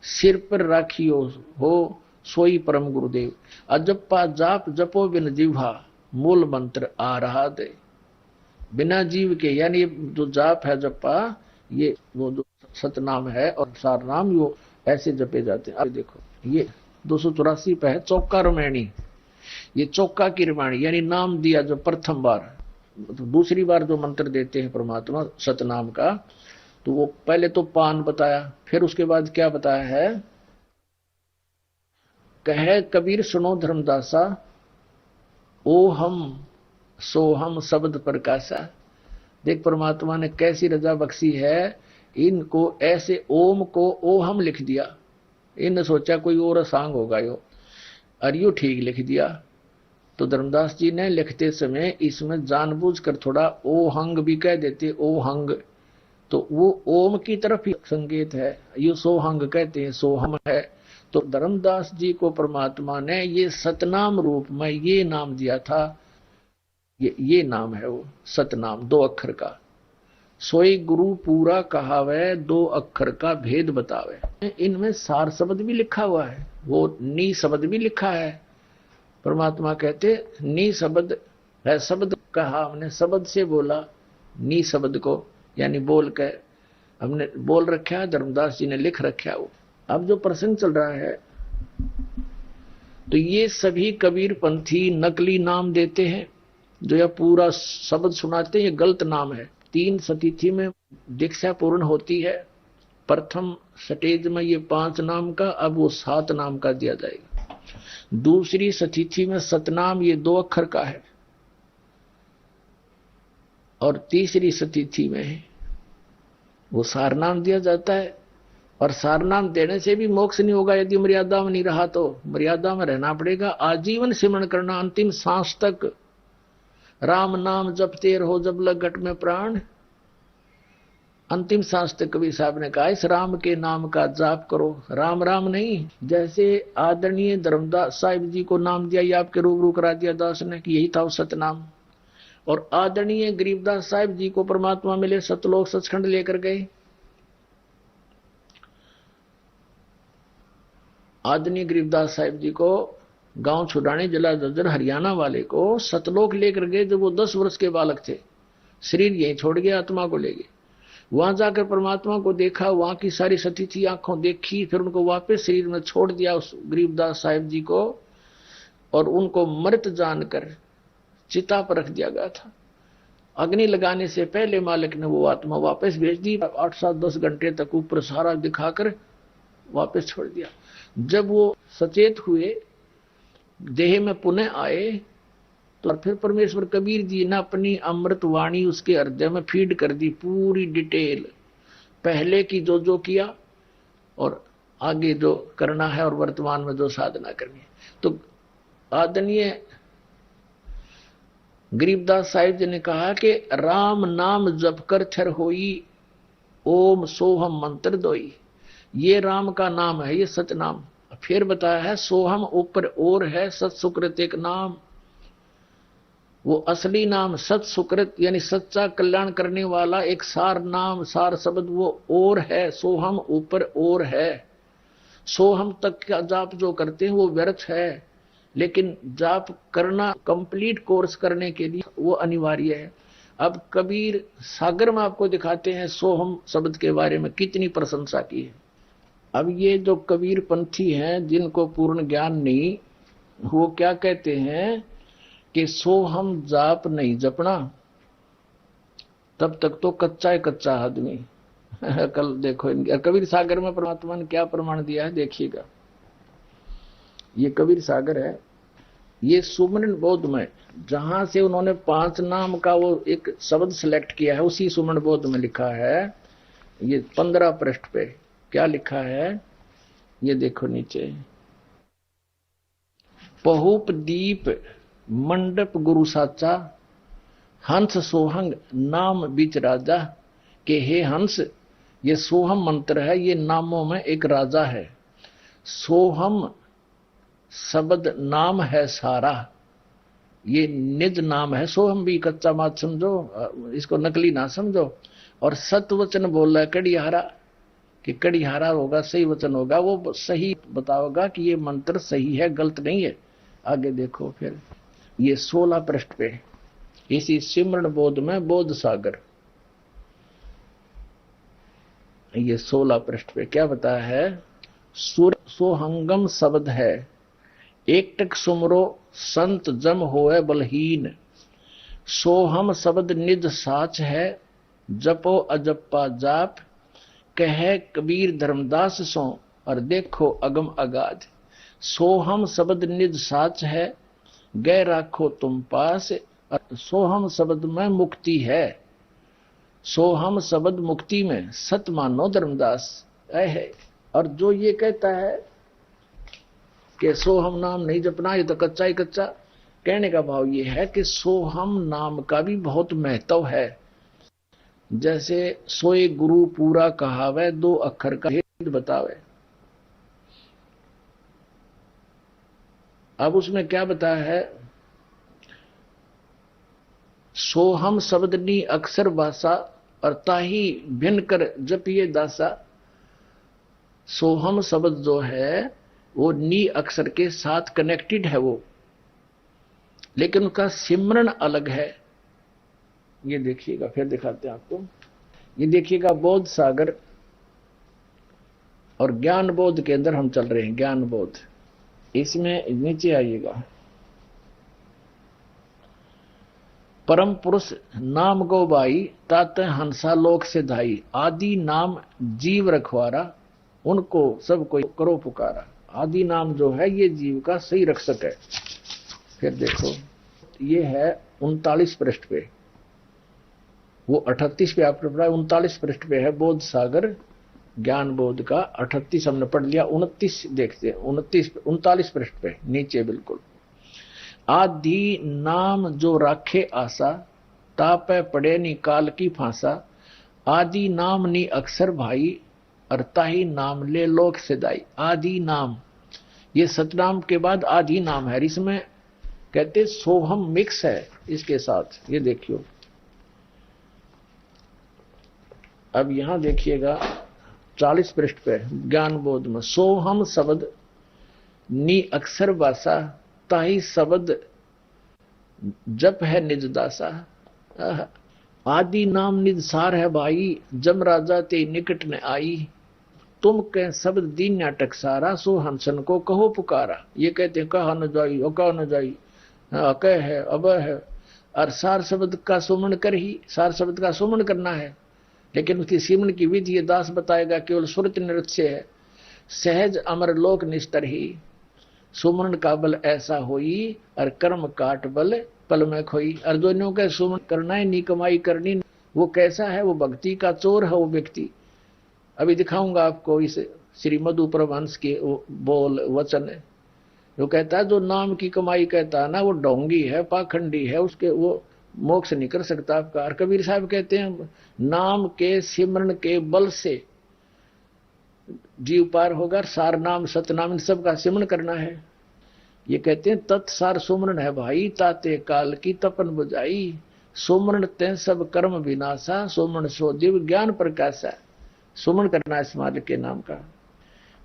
सिर पर राखियो हो सोई परम गुरुदेव। अजप्पा जाप जपो बिन जीवा, मूल मंत्र आ रहा दे। बिना जीव के, यानी जो जाप है जप्पा, ये वो जो सतनाम है और सार नाम, वो ऐसे जपे जाते हैं। अब देखो ये 284 पे है, चौका रमैणी, ये चौका की रमैणी, यानी नाम दिया जो प्रथम बार, तो दूसरी बार जो मंत्र देते हैं परमात्मा सतनाम का, तो वो पहले तो पान बताया, फिर उसके बाद क्या बताया है, कहे कबीर सुनो धर्मदासा, ओ हम सो हम शब्द प्रकाशा। देख परमात्मा ने कैसी रजा बख्शी है, इनको ऐसे ओम को ओ हम लिख दिया। इनने सोचा कोई और सांग होगा यो, और यू ठीक लिख दिया। तो धर्मदास जी ने लिखते समय इसमें जानबूझकर थोड़ा ओ हंग भी कह देते, ओ हंग, तो वो ओम की तरफ ही संकेत है। ये सोहंग कहते हैं, सोहम है। तो धर्मदास जी को परमात्मा ने ये सतनाम रूप में ये नाम दिया था, ये नाम है वो सतनाम, 2 अक्षर का। सोई गुरु पूरा कहावे, 2 अक्षर का भेद बतावे। इनमें सार शब्द भी लिखा हुआ है, वो नी शब्द भी लिखा है। परमात्मा कहते नी शब्द है, शब्द कहा हमने, शब्द से बोला, नी शब्द को यानी बोल के हमने बोल रखा है, धर्मदास जी ने लिख रखा है वो। अब जो प्रसंग चल रहा है, तो ये सभी कबीर पंथी नकली नाम देते हैं, जो यह पूरा शब्द सुनाते हैं ये गलत नाम है। 3 सतिथि में दीक्षा पूर्ण होती है। प्रथम स्टेज में ये 5 नाम का, अब वो 7 नाम का दिया जाएगा। दूसरी सतिथि में सतनाम ये 2 अक्षर का है, और तीसरी सतिथि में वो सारनाम दिया जाता है। और सारनाम देने से भी मोक्ष नहीं होगा यदि मर्यादा में नहीं रहा तो। मर्यादा में रहना पड़ेगा, आजीवन सिमरण करना, अंतिम सांस तक राम नाम जपते रहो जब लग घट में प्राण। अंतिम सांस तक कबीर साहब ने कहा इस राम के नाम का जाप करो, राम राम नहीं। जैसे आदरणीय धर्मदास साहिब जी को नाम दिया, ये आपके रूबरू करा दिया दास ने कि यही था वो सतनाम। और आदरणीय गरीबदास साहिब जी को परमात्मा मिले, सतलोक सचखंड लेकर गए। आदरणीय गरीबदास साहिब जी को गांव छुड़ाने जिला जज्जर हरियाणा वाले को सतलोक लेकर गए जब वो 10 वर्ष के बालक थे। शरीर यहीं छोड़ गए, आत्मा को ले गए। वहां जाकर परमात्मा को देखा, वहां की सारी सतिथि आंखों देखी, फिर उनको वापस शरीर में छोड़ दिया उस गरीबदास साहिब जी को, और उनको मृत जानकर चिता पर रख दिया गया था। अग्नि लगाने से पहले मालिक ने वो आत्मा वापस भेज दी। 8, 7, 10 घंटे तक ऊपर सारा दिखाकर वापस छोड़ दिया। जब वो सचेत हुए, देह में पुनः आए, तो फिर परमेश्वर कबीर जी ने अपनी अमृत वाणी उसके हृदय में फीड कर दी, पूरी डिटेल, पहले की जो जो किया और आगे जो करना है और वर्तमान में जो साधना करनी है। तो आदरणीय गरीबदास साहिब जी ने कहा कि राम नाम जप कर छर होई, ओम सोहम मंत्र दोई। ये राम का नाम है, ये सच नाम। फिर बताया है सोहम ऊपर और है, सत सुकृत एक नाम। वो असली नाम सत सुकृत यानी सच्चा कल्याण करने वाला एक सार नाम, सार शब्द वो और है। सोहम ऊपर और है। सोहम तक का जाप जो करते हैं वो व्यर्थ है, लेकिन जाप करना कंप्लीट कोर्स करने के लिए वो अनिवार्य है। अब कबीर सागर में आपको दिखाते हैं सोहम शब्द के बारे में कितनी प्रशंसा की है। अब ये जो कबीर पंथी हैं जिनको पूर्ण ज्ञान नहीं, वो क्या कहते हैं कि सोहम जाप नहीं जपना, तब तक तो कच्चा है कच्चा आदमी। कल देखो कबीर सागर में परमात्मा ने क्या प्रमाण दिया है, देखिएगा। ये कबीर सागर है, ये सुमरन बोध में, जहां से उन्होंने 5 नाम का वो एक शब्द सिलेक्ट किया है, उसी सुमरन बोध में लिखा है। ये 15 पृष्ठ पे क्या लिखा है, ये देखो नीचे। पहुप दीप मंडप गुरु साचा, हंस सोहंग नाम बीच राजा। के हे हंस, ये सोहम मंत्र है, ये नामों में एक राजा है। सोहम शब्द नाम है सारा, ये निज नाम है। सोहम भी कच्चा मत समझो, इसको नकली ना समझो। और सत वचन बोल रहा है कड़िहारा, कि कड़िहारा होगा, सही वचन होगा, वो सही बताओगा कि ये मंत्र सही है, गलत नहीं है। आगे देखो फिर ये 16 पृष्ठ पे, इसी सिमरन बोध में बोध सागर, ये 16 पृष्ठ पे क्या बताया है। सुर सोहंगम शब्द है, एक टक सुमरो संत जम होए बलहीन। सोहम शब्द निज साच है, जपो अजप्पा जाप। कहे कबीर धर्मदास सो, और देखो अगम अगाध। सोहम शब्द निज साच है, गए राखो तुम पास। सोहम शब्द में मुक्ति है, सोहम शब्द मुक्ति में, सत मानो धर्मदास है। और जो ये कहता है कि सोहम नाम नहीं जपना, ये तो कच्चा ही कच्चा। कहने का भाव ये है कि सोहम नाम का भी बहुत महत्व है। जैसे सोए गुरु पूरा कहावे, 2 अक्षर का भेद बतावे। अब उसमें क्या बताया है, सोहम शब्दनी अक्षर भाषा, और ताही भिन्न कर जपिए दासा। सोहम शब्द जो है वो नी अक्षर के साथ कनेक्टेड है वो, लेकिन उसका सिमरन अलग है। ये देखिएगा, फिर दिखाते हैं आपको। ये देखिएगा बोध सागर और ज्ञान बोध के अंदर हम चल रहे हैं। ज्ञान बोध, इसमें नीचे आइएगा। परम पुरुष नाम गो बाई, तात हंसा लोक से धाई। आदि नाम जीव रखवारा, उनको सबको करो पुकारा। आदि नाम जो है ये जीव का सही रक्षक है। फिर देखो ये है 39 पृष्ठ पे, वो 38 पे आपने पढ़ा, 39 पृष्ठ पे है बोध सागर ज्ञान बोध का। 38 हमने पढ़ लिया, 29 देखते हैं। 39 पृष्ठ पे नीचे बिल्कुल। आदि नाम जो राखे आशा, तापे पड़े नी काल की फांसा। आदि नाम नी अक्षर भाई, अरता ही नाम ले लोक सिदाई। आदि नाम ये सतनाम के बाद आदि नाम है, इसमें कहते सोहम मिक्स है इसके साथ। ये देखियो अब यहां देखिएगा 40 पृष्ठ पे ज्ञान बोध में, सोहम शब्द नी अक्षर वासा, ताही शब्द जप है निज दासा। आदि नाम निज सार है भाई, जम राजा ते निकट न आई। तुम कह शब्द दीन नाटक सारा, सो हंसन को कहो पुकारा। ये कहते हैं कहा न जाई, कहा न जाई, कह है अब है, और सार शब्द का सुमन कर ही, सार शब्द का सुमन करना है, लेकिन उसकी सिमन की विधि ये दास बताएगा। केवल सुरत नृत्य है, सहज अमर लोक निस्तर ही। सुमन का बल ऐसा होई, और कर्म काट बल पल में खोई। और दोनों के सुमन करना है, नी कमाई करनी। वो कैसा है, वो भक्ति का चोर है वो व्यक्ति। अभी दिखाऊंगा आपको इस श्री मधु परमहंस के बोल वचन है। जो कहता है जो नाम की कमाई कहता है ना, वो ढोंगी है, पाखंडी है, उसके वो मोक्ष नहीं कर सकता आपका। और कबीर साहब कहते हैं नाम के सिमरन के बल से जीव पार होगा। सार नाम सतनाम इन सब का सिमरन करना है। ये कहते हैं तत्सार सुमरन है भाई, ताते काल की तपन बुझाई। सुमरन ते सब कर्म विनाशा, सुमरन सो दिव ज्ञान प्रकाशा। सुमरन करना इस मालिक के नाम का।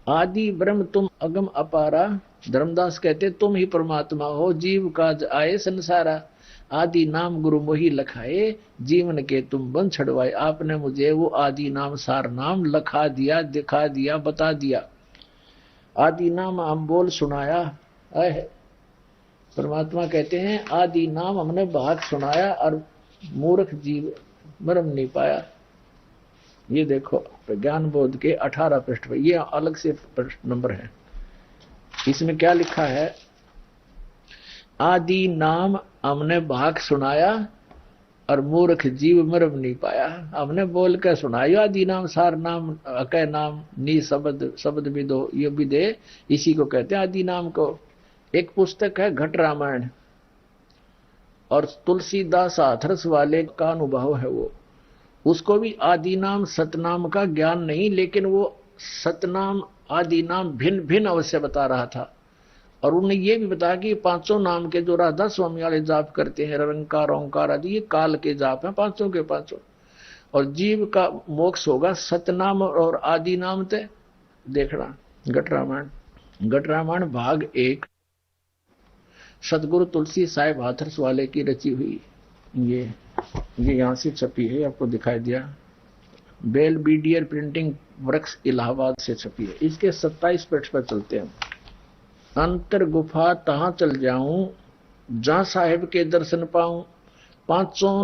आदि ब्रह्म तुम अगम अपारा, धर्मदास कहते तुम ही परमात्मा हो, जीव काज आए संसारा। आदि नाम गुरु मोही लखाए, जीवन के तुम बन छड़वाए। आपने मुझे वो आदि नाम सार नाम लखा दिया, दिखा दिया, बता दिया। आदि नाम हम बोल सुनाया है। परमात्मा कहते हैं आदि नाम हमने भाग सुनाया, और मूर्ख जीव मरम नहीं पाया। ये देखो ज्ञान बोध के 18 पृष्ठ पर, ये अलग से पृष्ठ नंबर है। इसमें क्या लिखा है, आदि नाम हमने भाग सुनाया, और मूर्ख जीव मरम नहीं पाया। हमने बोल कर सुनाया आदि नाम सार नाम, अकय नाम नी शब्द शब्द विदो, ये विदे, इसी को कहते हैं आदि नाम को। एक पुस्तक है घट रामायण, और तुलसीदास हाथरस वाले का अनुभव है वो। उसको भी आदि नाम सतनाम का ज्ञान नहीं, लेकिन वो सतनाम आदि नाम भिन्न भिन्न अवश्य बता रहा था। और उन्हें ये भी बताया कि पांचों नाम के जो राधा स्वामी वाले जाप करते हैं, निरंकार ओंकार आदि, ये काल के जाप हैं पांचों के पांचों। और जीव का मोक्ष होगा सतनाम और आदि नाम ते। देखना घट रामायण भाग 1, सतगुरु तुलसी साहिब हाथरस वाले की रची हुई। ये यहां से छपी है, आपको दिखाई दिया। बेल बीडियर प्रिंटिंग वर्क्स इलाहाबाद से छपी है। इसके 27 पृष्ठ पर चलते हैं। अंतर गुफा तहां चल जाऊं, जहां साहिब के दर्शन पाऊं। पांचों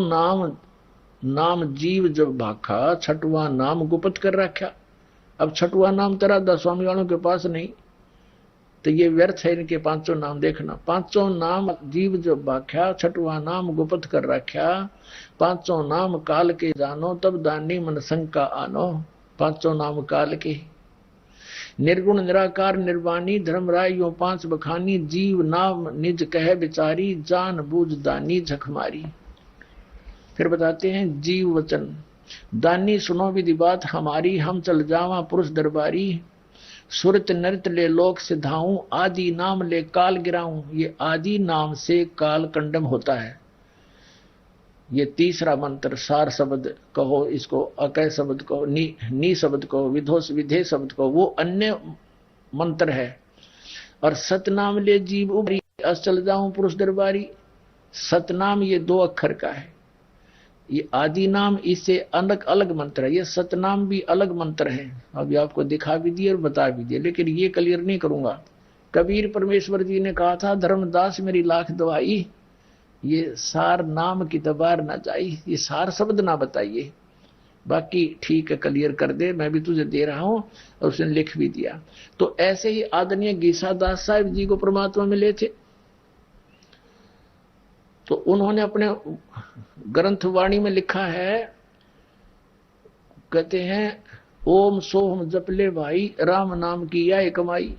नाम जीव जब भाखा, छठवा नाम गुप्त कर रखा। अब छठवा नाम तेरा दसवामी वालों के पास नहीं, तो ये व्यर्थ है इनके पांचों नाम। देखना, पांचों नाम जीव जब भाख्या, छठवा नाम गुप्त कर रखा। पांचों नाम काल के जानो, तब दानी मन शंका आनो। पांचों नाम काल के, निर्गुण निराकार निर्वाणी, धर्मराय यो 5 बखानी। जीव नाम निज कह बिचारी, जान बूझ दानी झखमारी। फिर बताते हैं जीव वचन, दानी सुनो विधि बात हमारी। हम चल जावा पुरुष दरबारी, सुरत नृत ले लोक सिधाऊं। आदि नाम ले काल गिराऊं। ये आदि नाम से काल कंडम होता है। ये तीसरा मंत्र, सार शब्द कहो इसको, अकय शब्द कहो, नी शब्द कहो, विधोस विधेय शब्द कहो, वो अन्य मंत्र है। और सतनाम ले जीव उबरी, चल जाऊं पुरुष दरबारी। सतनाम ये 2 अक्षर का है। ये आदि नाम इससे अलग अलग मंत्र है। ये सतनाम भी अलग मंत्र है। अभी आपको दिखा भी दिए और बता भी दिए, लेकिन ये क्लियर नहीं करूंगा। कबीर परमेश्वर जी ने कहा था, धर्मदास मेरी लाख दवाई, ये सार नाम की तबार ना जाई, ये सार शब्द ना बताइए, बाकी ठीक है क्लियर कर दे, मैं भी तुझे दे रहा हूं। और उसने लिख भी दिया। तो ऐसे ही आदरणीय गीसादास साहिब जी को परमात्मा मिले थे। तो उन्होंने अपने ग्रंथ वाणी में लिखा है, कहते हैं ओम सोहम जपले भाई, राम नाम की यह कमाई।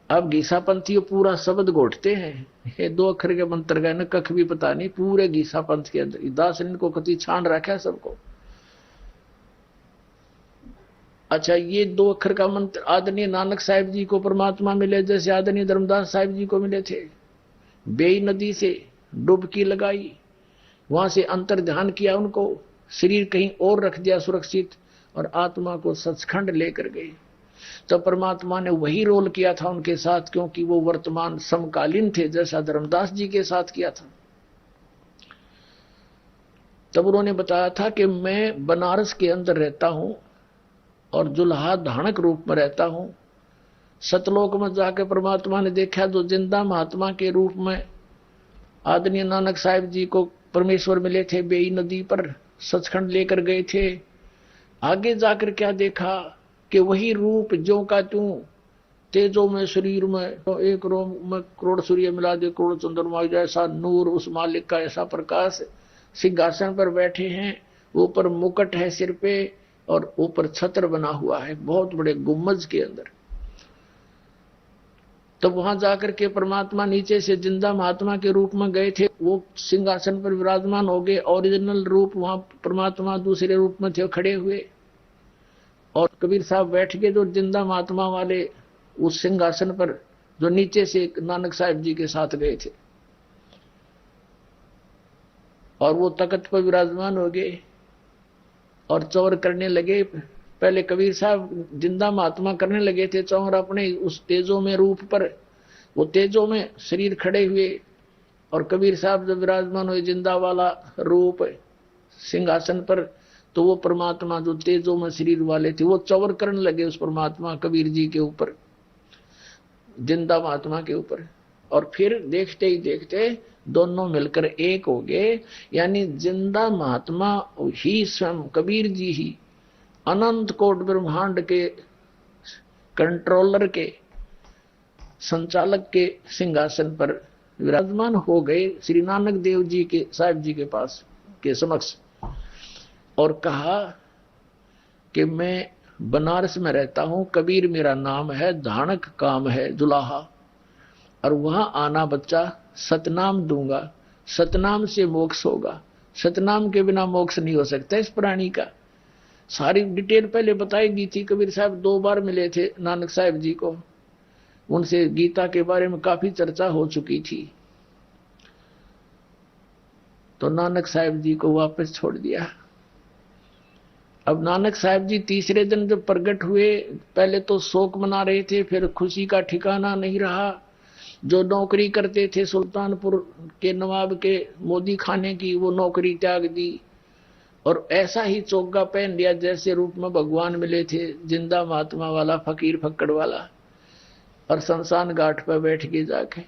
अब गीसा पंथी पूरा शब्द घोटते हैं, ये 2 अक्षर के मंत्र का न कख भी पता नहीं, पूरे गीसा पंथ के अंदर दास ने इनको कति छान रखा है सबको। अच्छा, ये 2 अक्षर का मंत्र आदरणीय नानक साहिब जी को परमात्मा मिले, जैसे आदरणीय धर्मदास साहिब जी को मिले थे। बेई नदी से डुबकी लगाई, वहां से अंतर ध्यान किया, उनको शरीर कहीं और रख दिया सुरक्षित, और आत्मा को सचखंड लेकर गए। तो परमात्मा ने वही रोल किया था उनके साथ, क्योंकि वो वर्तमान समकालीन थे, जैसा धर्मदास जी के साथ किया था। तब उन्होंने बताया था कि मैं बनारस के अंदर रहता हूं और जुल्हा धानक रूप में रहता हूं। सतलोक में जाकर परमात्मा ने देखा, जो जिंदा महात्मा के रूप में आदरणीय नानक साहिब जी को परमेश्वर मिले थे, बेई नदी पर सचखंड लेकर गए थे। आगे जाकर क्या देखा कि वही रूप जो का त्यों तेजो में शरीर में, तो एक रोम में करोड़ सूर्य मिला दे करोड़ चंद्रमा जैसा नूर, उस मालिक का ऐसा प्रकाश। सिंहासन पर बैठे हैं, ऊपर मुकुट है सिर पे, और ऊपर छत्र बना हुआ है बहुत बड़े गुम्बज के अंदर। तो वहां जाकर के परमात्मा नीचे से जिंदा महात्मा के रूप में गए थे, वो सिंहासन पर विराजमान हो गए। ओरिजिनल रूप वहां परमात्मा दूसरे रूप में थे, खड़े हुए, और कबीर साहब बैठ गए जो जिंदा महात्मा वाले उस सिंहासन पर, जो नीचे से नानक साहिब जी के साथ गए थे, और वो तख्त पर विराजमान हो गए और चौर करने लगे। पहले कबीर साहब जिंदा महात्मा करने लगे थे चौर अपने उस तेजो में रूप पर, वो तेजो में शरीर खड़े हुए, और कबीर साहब जब विराजमान हुए जिंदा वाला रूप सिंहासन पर, तो वो परमात्मा जो तेजो में शरीर वाले थे वो चौर करने लगे उस परमात्मा कबीर जी के ऊपर, जिंदा महात्मा के ऊपर। और फिर देखते ही देखते दोनों मिलकर एक हो गए, यानी जिंदा महात्मा ही स्वयं कबीर जी ही अनंत कोट ब्रह्मांड के कंट्रोलर के संचालक के सिंहासन पर विराजमान हो गए श्री नानक देव जी के साहिब जी के पास के समक्ष, और कहा कि मैं बनारस में रहता हूं, कबीर मेरा नाम है, धानक काम है जुलाहा, और वहां आना बच्चा, सतनाम दूंगा, सतनाम से मोक्ष होगा, सतनाम के बिना मोक्ष नहीं हो सकता इस प्राणी का। सारी डिटेल पहले बताई गई थी। कबीर साहब 2 बार मिले थे नानक साहिब जी को, उनसे गीता के बारे में काफी चर्चा हो चुकी थी। तो नानक साहिब जी को वापस छोड़ दिया। अब नानक साहिब जी तीसरे दिन जब प्रकट हुए, पहले तो शोक मना रहे थे, फिर खुशी का ठिकाना नहीं रहा। जो नौकरी करते थे सुल्तानपुर के नवाब के मोदी खाने की, वो नौकरी त्याग दी, और ऐसा ही चोगा पहन लिया जैसे रूप में भगवान मिले थे, जिंदा महात्मा वाला, फकीर फक्कड़ वाला, और शमशान घाट पर बैठ के जाके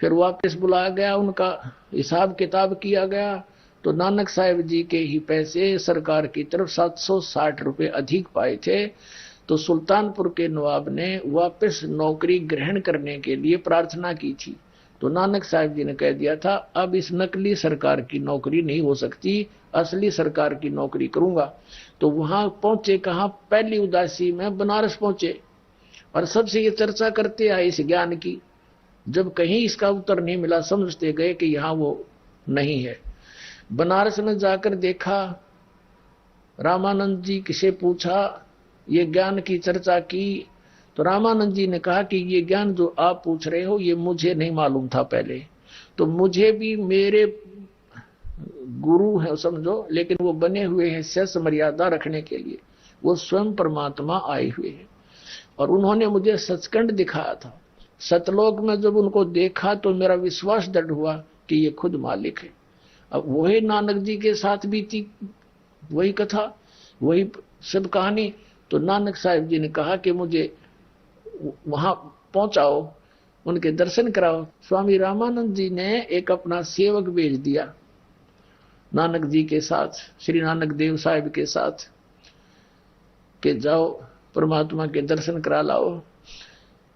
फिर वापस बुलाया गया, उनका हिसाब किताब किया गया। तो नानक साहिब जी के ही पैसे सरकार की तरफ 760 रुपए अधिक पाए थे। तो सुल्तानपुर के नवाब ने वापस नौकरी ग्रहण करने के लिए प्रार्थना की थी। तो नानक साहिब जी ने कह दिया था, अब इस नकली सरकार की नौकरी नहीं हो सकती, असली सरकार की नौकरी करूंगा। तो वहां पहुंचे कहां, पहली उदासी में बनारस पहुंचे, और सबसे ये चर्चा करते आए इस ज्ञान की। जब कहीं इसका उत्तर नहीं मिला, समझते गए कि यहां वो नहीं है। बनारस में जाकर देखा, रामानंद जी से पूछा, ये ज्ञान की चर्चा की, तो रामानंद जी ने कहा कि ये ज्ञान जो आप पूछ रहे हो ये मुझे नहीं मालूम था पहले, तो मुझे भी मेरे गुरु है समझो, लेकिन वो बने हुए हैं शेष मर्यादा रखने के लिए, वो स्वयं परमात्मा आए हुए हैं, और उन्होंने मुझे सचखंड दिखाया था। सतलोक में जब उनको देखा तो मेरा विश्वास दृढ़ हुआ कि ये खुद मालिक है। अब वही नानक जी के साथ भी थी, वही कथा, वही सब कहानी। तो नानक साहिब जी ने कहा कि मुझे वहां पहुंचाओ, उनके दर्शन कराओ। स्वामी रामानंद जी ने एक अपना सेवक भेज दिया नानक जी के साथ, श्री नानक देव साहिब के साथ, कि जाओ परमात्मा के दर्शन करा लाओ।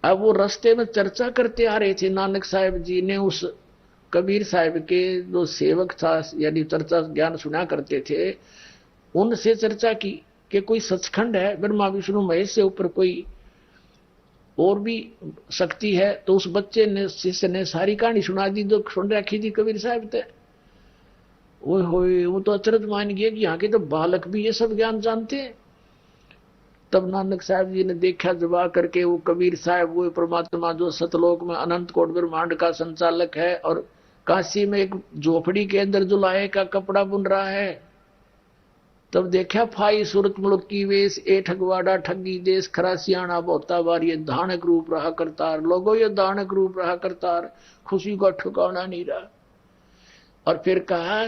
अब वो रास्ते में चर्चा करते आ रहे थे, नानक साहिब जी ने उस कबीर साहिब के जो सेवक था, यानी चर्चा ज्ञान सुना करते थे, उनसे चर्चा की कि कोई सचखंड है, ब्रह्मा विष्णु महेश से ऊपर कोई और भी शक्ति है। तो उस बच्चे ने, शिष्य ने सारी कहानी सुना दी जो सुन रखी थी कबीर साहब थे। वो तो अचरज मान गया कि यहाँ के तो बालक भी ये सब ज्ञान जानते हैं। तब नानक साहब जी ने देखा जबा करके, वो कबीर साहब वो परमात्मा जो सतलोक में अनंत कोट ब्रह्मांड का संचालक है और काशी में एक झोपड़ी के अंदर जो लाए का कपड़ा बुन रहा है। तब देखा फाई सूरत मुल्क की वेश, ए ठगवाड़ा ठगी देश, खरा सियाणा बहुता बार, ये धानक रूप रहा करतार। लोगों ये धानक रूप रहा करतार, खुशी का ठिकाना नहीं रहा। और फिर कहा,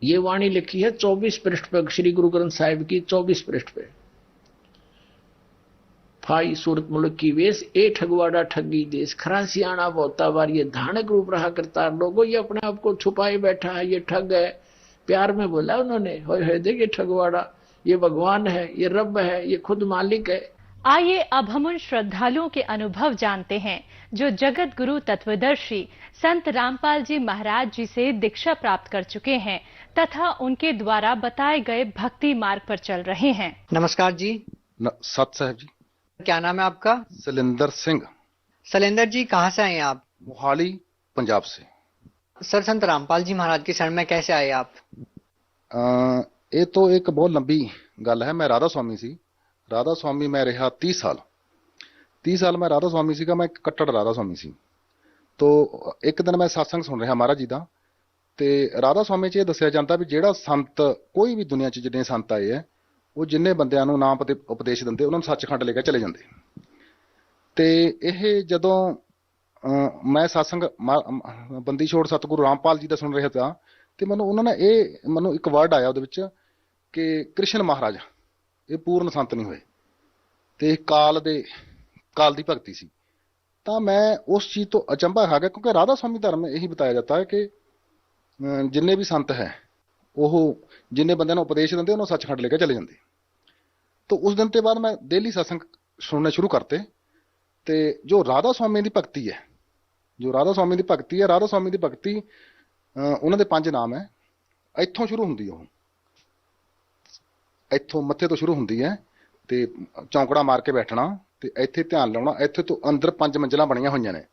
ये वाणी लिखी है 24 पृष्ठ पे, श्री गुरु ग्रंथ साहिब की 24 पृष्ठ पे। फाई सूरत मुल्क की वेश, ए ठगवाड़ा ठगी देश, खरा सियाणा बहुता बार, ये धानक रूप रहा करतार। लोगों ये अपने आप को छुपाए बैठा है, ये ठग है। प्यार में बोला उन्होंने, होए देखिए ठगवाड़ा, ये भगवान है, ये रब है, ये खुद मालिक है। आइए अब हम उन श्रद्धालुओं के अनुभव जानते हैं जो जगत गुरु तत्वदर्शी संत रामपाल जी महाराज जी से दीक्षा प्राप्त कर चुके हैं तथा उनके द्वारा बताए गए भक्ति मार्ग पर चल रहे हैं। नमस्कार जी। सत साहब जी। क्या नाम है आपका? शैलेंद्र सिंह। शैलेंद्र जी कहाँ से आए आप? मोहाली पंजाब से। सर संत रामपाल जी महाराज के शरण में कैसे आए आप? ये तो एक बहुत लंबी गल है। मैं राधा स्वामी सी, राधा स्वामी मैं रहा 30 साल मैं राधा स्वामी सीगा, मैं कट्टर राधा स्वामी सी। तो एक दिन मैं सत्संग सुन रहा महाराज जी का, ਤੇ ਰਾਧਾ ਸਵਾਮੀ ਚ ਇਹ ਦੱਸਿਆ ਜਾਂਦਾ ਵੀ ਜਿਹੜਾ ਸੰਤ ਕੋਈ ਵੀ ਦੁਨੀਆ ਚ ਜਿੰਨੇ ਸੰਤ ਆਏ ਹੈ ਉਹ ਜਿੰਨੇ ਬੰਦਿਆਂ ਨੂੰ ਨਾਮ ਉਪਦੇਸ਼ ਦਿੰਦੇ ਉਹਨਾਂ ਨੂੰ ਸੱਚਖੰਡ ਲੈ ਕੇ ਚਲੇ ਜਾਂਦੇ। ਤੇ ਇਹ ਜਦੋਂ ਮੈਂ ਸਤਸੰਗ ਬੰਦੀ ਛੋੜ ਸਤਿਗੁਰੂ ਰਾਮਪਾਲ ਜੀ ਦਾ ਸੁਣ ਰਿਹਾ ਤਾਂ ਤੇ ਮੈਨੂੰ ਉਹਨਾਂ ਨੇ ਮੈਨੂੰ ਇੱਕ ਵਰਡ ਆਇਆ ਉਹਦੇ ਵਿੱਚ ਕਿ ਕ੍ਰਿਸ਼ਨ ਮਹਾਰਾਜ ਇਹ ਪੂਰਨ ਸੰਤ ਨਹੀਂ ਹੋਏ ਤੇ ਕਾਲ ਦੀ ਭਗਤੀ ਸੀ। ਤਾਂ ਮੈਂ ਉਸ ਚੀਜ਼ ਤੋਂ ਅਚੰਭਾ ਖਾ ਗਿਆ ਕਿਉਂਕਿ ਰਾਧਾ ਸਵਾਮੀ ਧਰਮ में यही बताया जाता है कि जिन्ने भी संत है वो जिन्ने बंदे उपदेश देंगे उन्होंने सचखंड लेकर चले जाते। तो उस दिन के बाद मैं डेली सत्संग सुनने शुरू करते। तो जो राधा स्वामी की भगती है, राधा स्वामी की भगती उन्होंने 5 नाम है। इत्थों शुरू होंगी, इत्थों मत्थे तो शुरू होंगी है। तो चौंकड़ा मार के बैठना, तो इत्थे ध्यान लाना, इत्थे तो अंदर 5 मंजिलां बनिया हुई ने।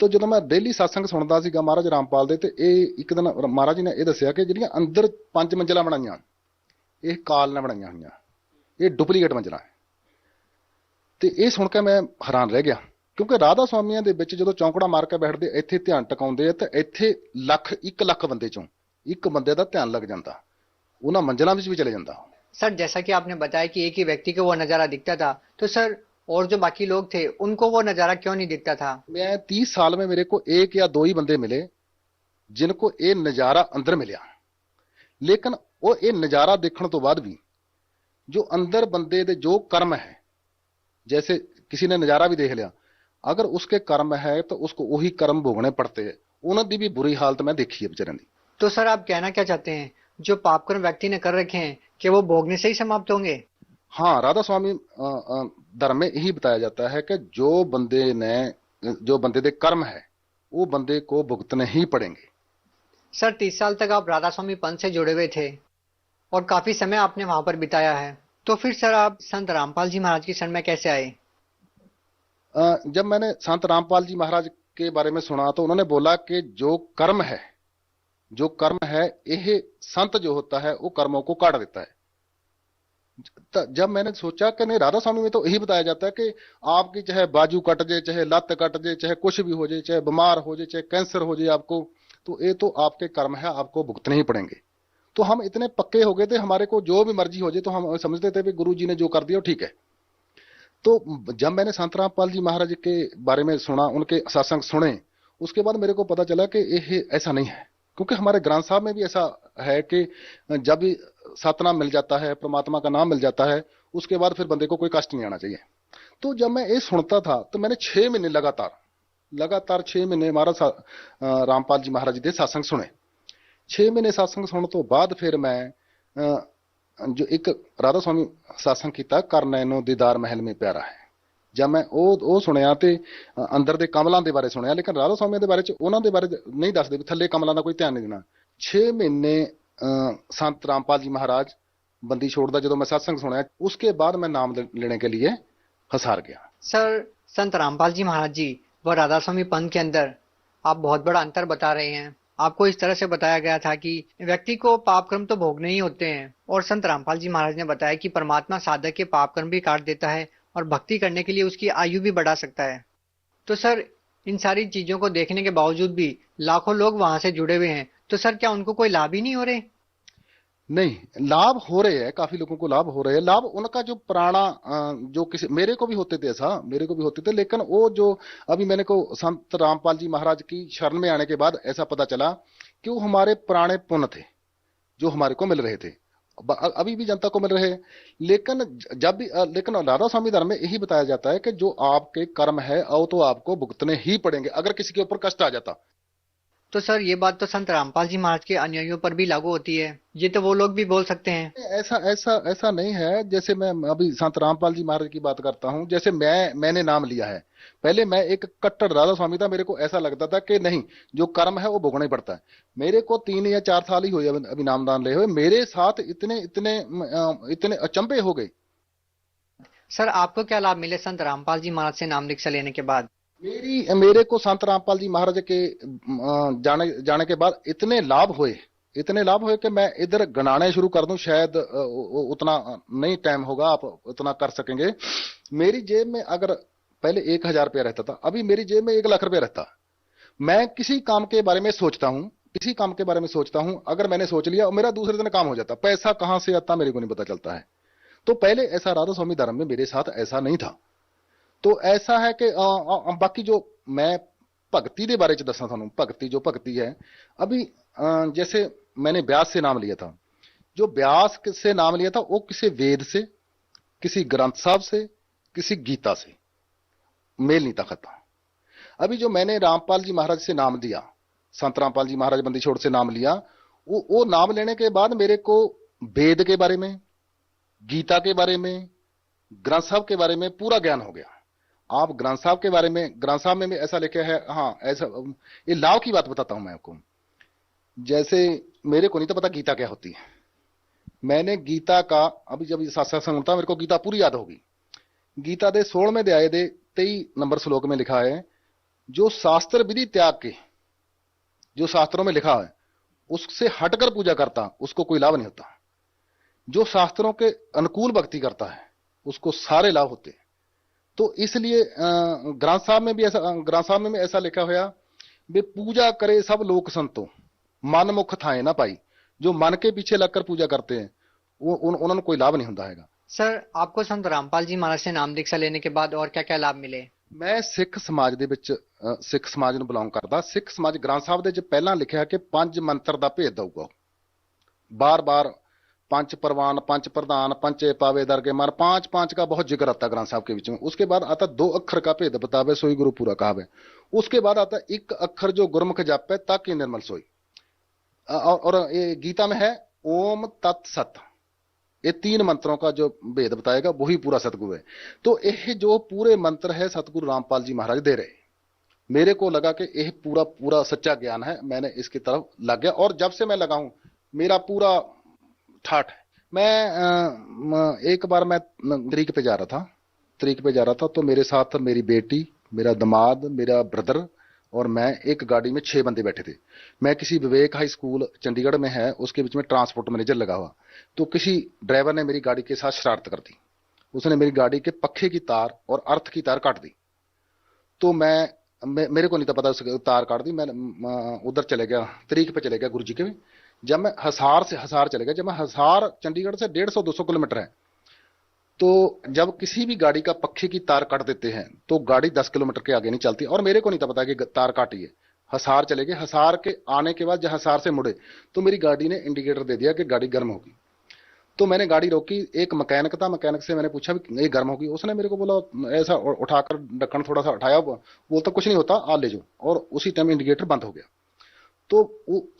तो जो मैं डेली सत्संग सुनता सीगा महाराज रामपाल दे, ते एक दिन महाराज जी ने यह दसिया कि जिहड़ियां अंदर 5 मंजिलां बनाईयां ये काल ने बनाईयां हुईयां, ये डुप्लीकेट मंजिलां है। तो ये सुन के मैं हैरान रह गया क्योंकि राधा स्वामियां दे विच जदों चौंकड़ा मार के बैठते इत्थे ध्यान टकाउंदे तो इत्थे 1 लाख बंदे चों एक बंदे दा ध्यान लग जाता, उन्हां मंजिलां विच भी चले जाता। सर जैसा कि आपने बताया कि एक ही व्यक्ति को वो नजारा दिखता था, तो सर और जो बाकी लोग थे उनको वो नजारा क्यों नहीं दिखता था? मैं 30 साल में मेरे को 1 या 2 ही बंदे मिले जिनको ये नजारा अंदर मिला। लेकिन वो ये नजारा देखने तो बाद भी जो अंदर बंदे दे जो कर्म है, जैसे किसी ने नजारा भी देख लिया, अगर उसके कर्म है तो उसको वही कर्म भोगने पड़ते हैं। उन्होंने भी बुरी हालत मैं देखी है बेचारे की। तो सर आप कहना क्या चाहते हैं, जो पापकर्म व्यक्ति ने कर रखे हैं कि वो भोगने से ही समाप्त होंगे? हाँ, राधा स्वामी धर्म में यही बताया जाता है कि जो बंदे दे कर्म है वो बंदे को भुगतने ही पड़ेंगे। सर 30 साल तक आप राधा स्वामी पंथ से जुड़े हुए थे और काफी समय आपने वहां पर बिताया है, तो फिर सर आप संत रामपाल जी महाराज की शरण में कैसे आए? जब मैंने संत रामपाल जी महाराज के बारे में सुना तो उन्होंने बोला कि जो कर्म है यह संत जो होता है वो कर्मों को काट देता है। जब मैंने सोचा कि नहीं, राधा स्वामी में तो यही बताया जाता है कि आपकी चाहे बाजू कट जाए, चाहे लत कट जाए, चाहे कुछ भी हो जाए, चाहे बीमार हो जाए, चाहे कैंसर हो जाए आपको, तो ये तो आपके कर्म है, आपको भुगतने ही पड़ेंगे। तो हम इतने पक्के हो गए थे, हमारे को जो भी मर्जी हो जाए तो हम समझते थे कि गुरु जी ने जो कर दिया ठीक है। तो जब मैंने संत रामपाल जी महाराज के बारे में सुना, उनके सत्संग सुने, उसके बाद मेरे को पता चला कि ये ऐसा नहीं है। क्योंकि हमारे ग्रंथ साहब में भी ऐसा है कि जब भी सतनाम मिल जाता है, परमात्मा का नाम मिल जाता है, उसके बाद फिर बंदे को कोई कष्ट नहीं आना चाहिए। तो जब मैं ये सुनता था तो मैंने 6 महीने लगातार 6 महीने रामपाल जी महाराज जी के सत्संग सुने। 6 महीने सत्संग सुनने तो बाद फिर मैं जो एक राधा स्वामी सत्संग किया, कर नैनो दीदार महल में प्यारा है। जब मैं ਉਹ ਸੁਣਿਆ ਤੇ ਅੰਦਰ ਦੇ ਕਮਲਾਂ ਦੇ ਬਾਰੇ ਸੁਣਿਆ, ਲੇਕਿਨ ਰਾਧਾ ਸਵਾਮੀ ਦੇ ਬਾਰੇ ਚ ਉਹਨਾਂ ਦੇ ਬਾਰੇ ਨਹੀਂ ਦੱਸਦੇ ਵੀ ਥੱਲੇ ਕਮਲਾਂ ਦਾ ਕੋਈ ਧਿਆਨ ਨਹੀਂ ਦੇਣਾ। 6 ਮਹੀਨੇ संत रामपाल जी महाराज बंदी छोड़दा ਜਦੋਂ मैं सत्संग सुना, उसके बाद मैं नाम लेने के लिए हिसार गया। सर, संत रामपाल जी महाराज जी व राधा स्वामी पंथ के अंदर आप बहुत बड़ा अंतर बता रहे हैं। आपको इस तरह से बताया गया था कि व्यक्ति को पाप कर्म तो भोगने ही होते हैं, और संत रामपाल जी महाराज ने बताया कि परमात्मा साधक के पाप कर्म भी काट देता है और भक्ति करने के लिए उसकी आयु भी बढ़ा सकता है। तो सर, इन सारी चीजों को देखने के बावजूद भी लाखों लोग वहां से जुड़े हुए हैं, तो सर क्या उनको कोई लाभ ही नहीं हो रहे? नहीं, लाभ हो रहे हैं, काफी लोगों को लाभ हो रहे हैं। लाभ उनका जो पुराना जो किसी मेरे को भी होते थे, ऐसा मेरे को भी होते थे, लेकिन वो जो अभी मैंने को संत रामपाल जी महाराज की शरण में आने के बाद ऐसा पता चला कि वो हमारे पुराने पुण्य थे जो हमारे को मिल रहे थे, अभी भी जनता को मिल रहे हैं। लेकिन राधा स्वामी धर्म में यही बताया जाता है कि जो आपके कर्म है वो तो आपको भुगतने ही पड़ेंगे अगर किसी के ऊपर कष्ट आ जाता। तो सर, ये बात तो संत रामपाल जी महाराज के अनुयायियों पर भी लागू होती है, ये तो वो लोग भी बोल सकते हैं। ऐसा नहीं है। जैसे मैं अभी संत रामपाल जी महाराज की बात करता हूँ, जैसे मैंने नाम लिया है, पहले मैं एक कट्टर राधा स्वामी था, मेरे को ऐसा लगता था कि नहीं, जो कर्म है वो भोगना ही पड़ता है। मेरे को 3 या 4 साल ही हुए अभी नामदान ले हुए, मेरे साथ इतने अचंभे हो गए। सर, आपको क्या लाभ मिले संत रामपाल जी महाराज से नाम दीक्षा लेने के बाद? मेरे को संत रामपाल जी महाराज के जाने के बाद इतने लाभ हुए कि मैं इधर गणाने शुरू कर दूं, शायद उतना नहीं टाइम होगा आप उतना कर सकेंगे। मेरी जेब में अगर पहले 1000 रुपया रहता था, अभी मेरी जेब में 1 लाख रुपया रहता। मैं किसी काम के बारे में सोचता हूं, अगर मैंने सोच लिया मेरा दूसरे दिन काम हो जाता। पैसा कहां से आता मेरे को नहीं पता चलता है। तो पहले ऐसा राधा स्वामी धर्म में मेरे साथ ऐसा नहीं था। तो ऐसा है कि बाकी जो मैं भक्ति के बारे च दसा थानू, भक्ति है, अभी जैसे मैंने व्यास से नाम लिया था, जो व्यास से नाम लिया था वो किसी वेद से, किसी ग्रंथ साहब से, किसी गीता से मेल नहीं खाता। अभी जो मैंने रामपाल जी महाराज से नाम दिया, संत रामपाल जी महाराज बंदी छोड़ से नाम लिया, वो नाम लेने के बाद मेरे को वेद के बारे में, गीता के बारे में, ग्रंथ साहब के बारे में पूरा ज्ञान हो गया। आप ग्रंथ साहब में भी ऐसा लिखा है। हाँ, ऐसा ये लाभ की बात बताता हूं मैं आपको। जैसे मेरे को नहीं तो पता गीता क्या होती है। मैंने गीता का अभी जब सत्संग सुनता मेरे को गीता पूरी याद होगी। गीता दे 16वें अध्याय दे 23 नंबर श्लोक में लिखा है, जो शास्त्र विधि त्याग के, जो शास्त्रों में लिखा है उससे हटकर पूजा करता उसको कोई लाभ नहीं होता। जो शास्त्रों के अनुकूल भक्ति करता है उसको सारे लाभ होते हैं। तो इसलिए ग्रंथ साहब में भी ऐसा लिखा हुआ, वे पूजा करे सब लोक संतो, मन मुख थाए ना पाई। जो मन के पीछे लगकर पूजा करते हैं वो उन्होंने कोई लाभ नहीं होता है। सर, आपको संत रामपाल जी महाराज से नाम दीक्षा लेने के बाद और क्या क्या लाभ मिले? मैं सिख समाज ਦੇ ਵਿੱਚ सिख समाज ਨੂੰ ਬਿਲੋਂਗ ਕਰਦਾ। सिख समाज ग्रंथ साहब ਦੇ ਵਿੱਚ ਪਹਿਲਾਂ ਲਿਖਿਆ ਕਿ 5 ਮੰਤਰ ਦਾ ਭੇਦ ਦਊਗਾ। बार-बार 5 परवान, 5 प्रधान, पंचे पावे दरगे मार, 5 का बहुत जिक्र आता ग्रंथ साहब के बीच में। उसके बाद आता 2 अक्षर का भेद बतावे, सोई गुरु पूरा कहावे। उसके बाद आता 1 अक्षर जो गुरमुख जापे ताकि निर्मल सोई। और ये गीता में है ओम तत्सत। ये 3 मंत्रों का जो भेद बताएगा वही पूरा सतगुरु है। तो यह जो पूरे मंत्र है सतगुरु रामपाल जी महाराज दे रहे। मेरे को लगा कि यह पूरा सच्चा ज्ञान है। मैंने इसकी तरफ लग गया और जब से मैं लगा हूं मेरा पूरा ठाठ है। मैं एक बार मैं तरीक पे जा रहा था तो मेरे साथ मेरी बेटी, मेरा दामाद, मेरा ब्रदर और मैं एक गाड़ी में 6 बंदे बैठे थे। मैं किसी विवेक हाई स्कूल चंडीगढ़ में है, उसके बीच में ट्रांसपोर्ट मैनेजर लगा हुआ। तो किसी ड्राइवर ने मेरी गाड़ी के साथ शरारत कर दी। उसने मेरी गाड़ी के पक्खे की तार और अर्थ की तार काट दी। तो मेरे को नहीं था पता, उसकी तार काट दी। मैं उधर चले गया, तरीक पे चले गया गुरु जी के। जब मैं हसार चले गया, जब मैं हसार चंडीगढ़ से 150-200 किलोमीटर है, तो जब किसी भी गाड़ी का पक्खे की तार काट देते हैं तो गाड़ी 10 किलोमीटर के आगे नहीं चलती। और मेरे को नहीं था पता कि तार काटी है। हसार चले गए, हसार के आने के बाद जब हसार से मुड़े तो मेरी गाड़ी ने इंडिकेटर दे दिया कि गाड़ी गर्म होगी। तो मैंने गाड़ी रोकी, एक मैकेनिक था, मैकेनिक से मैंने पूछा भी ये गर्म होगी, उसने मेरे को बोला, ऐसा उठाकर ढक्कन थोड़ा सा हटाया, बोलता कुछ नहीं होता, आ ले जाओ, और उसी टाइम इंडिकेटर बंद हो गया। तो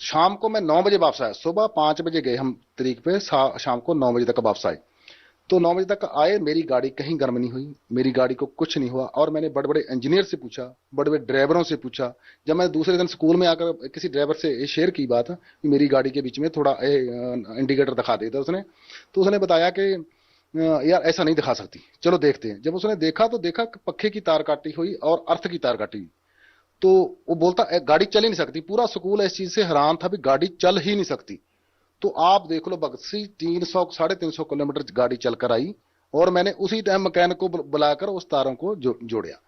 शाम को मैं 9 बजे वापस आया, सुबह 5 बजे गए हम तरीक पे, शाम को 9 बजे तक वापस आए। तो 9 बजे तक आए, मेरी गाड़ी कहीं गर्म नहीं हुई, मेरी गाड़ी को कुछ नहीं हुआ। और मैंने बड़े बड़े इंजीनियर से पूछा, बड़े बड़े ड्राइवरों से पूछा। जब मैं दूसरे दिन स्कूल में आकर किसी ड्राइवर से शेयर की बात कि मेरी गाड़ी के बीच में थोड़ा इंडिकेटर दिखा देता उसने, तो उसने बताया कि यार ऐसा नहीं दिखा सकती, चलो देखते हैं। जब उसने देखा तो देखा पक्खे की तार काटी हुई और अर्थ की तार काटी हुई। तो वो बोलता गाड़ी चल ही नहीं सकती। पूरा स्कूल इस चीज से हैरान था भी गाड़ी चल ही नहीं सकती। तो आप देख लो बक्सी 300-350 किलोमीटर गाड़ी चलकर आई, और मैंने उसी टाइम मैकेनिक को बुलाकर उस तारों को जोड़िया।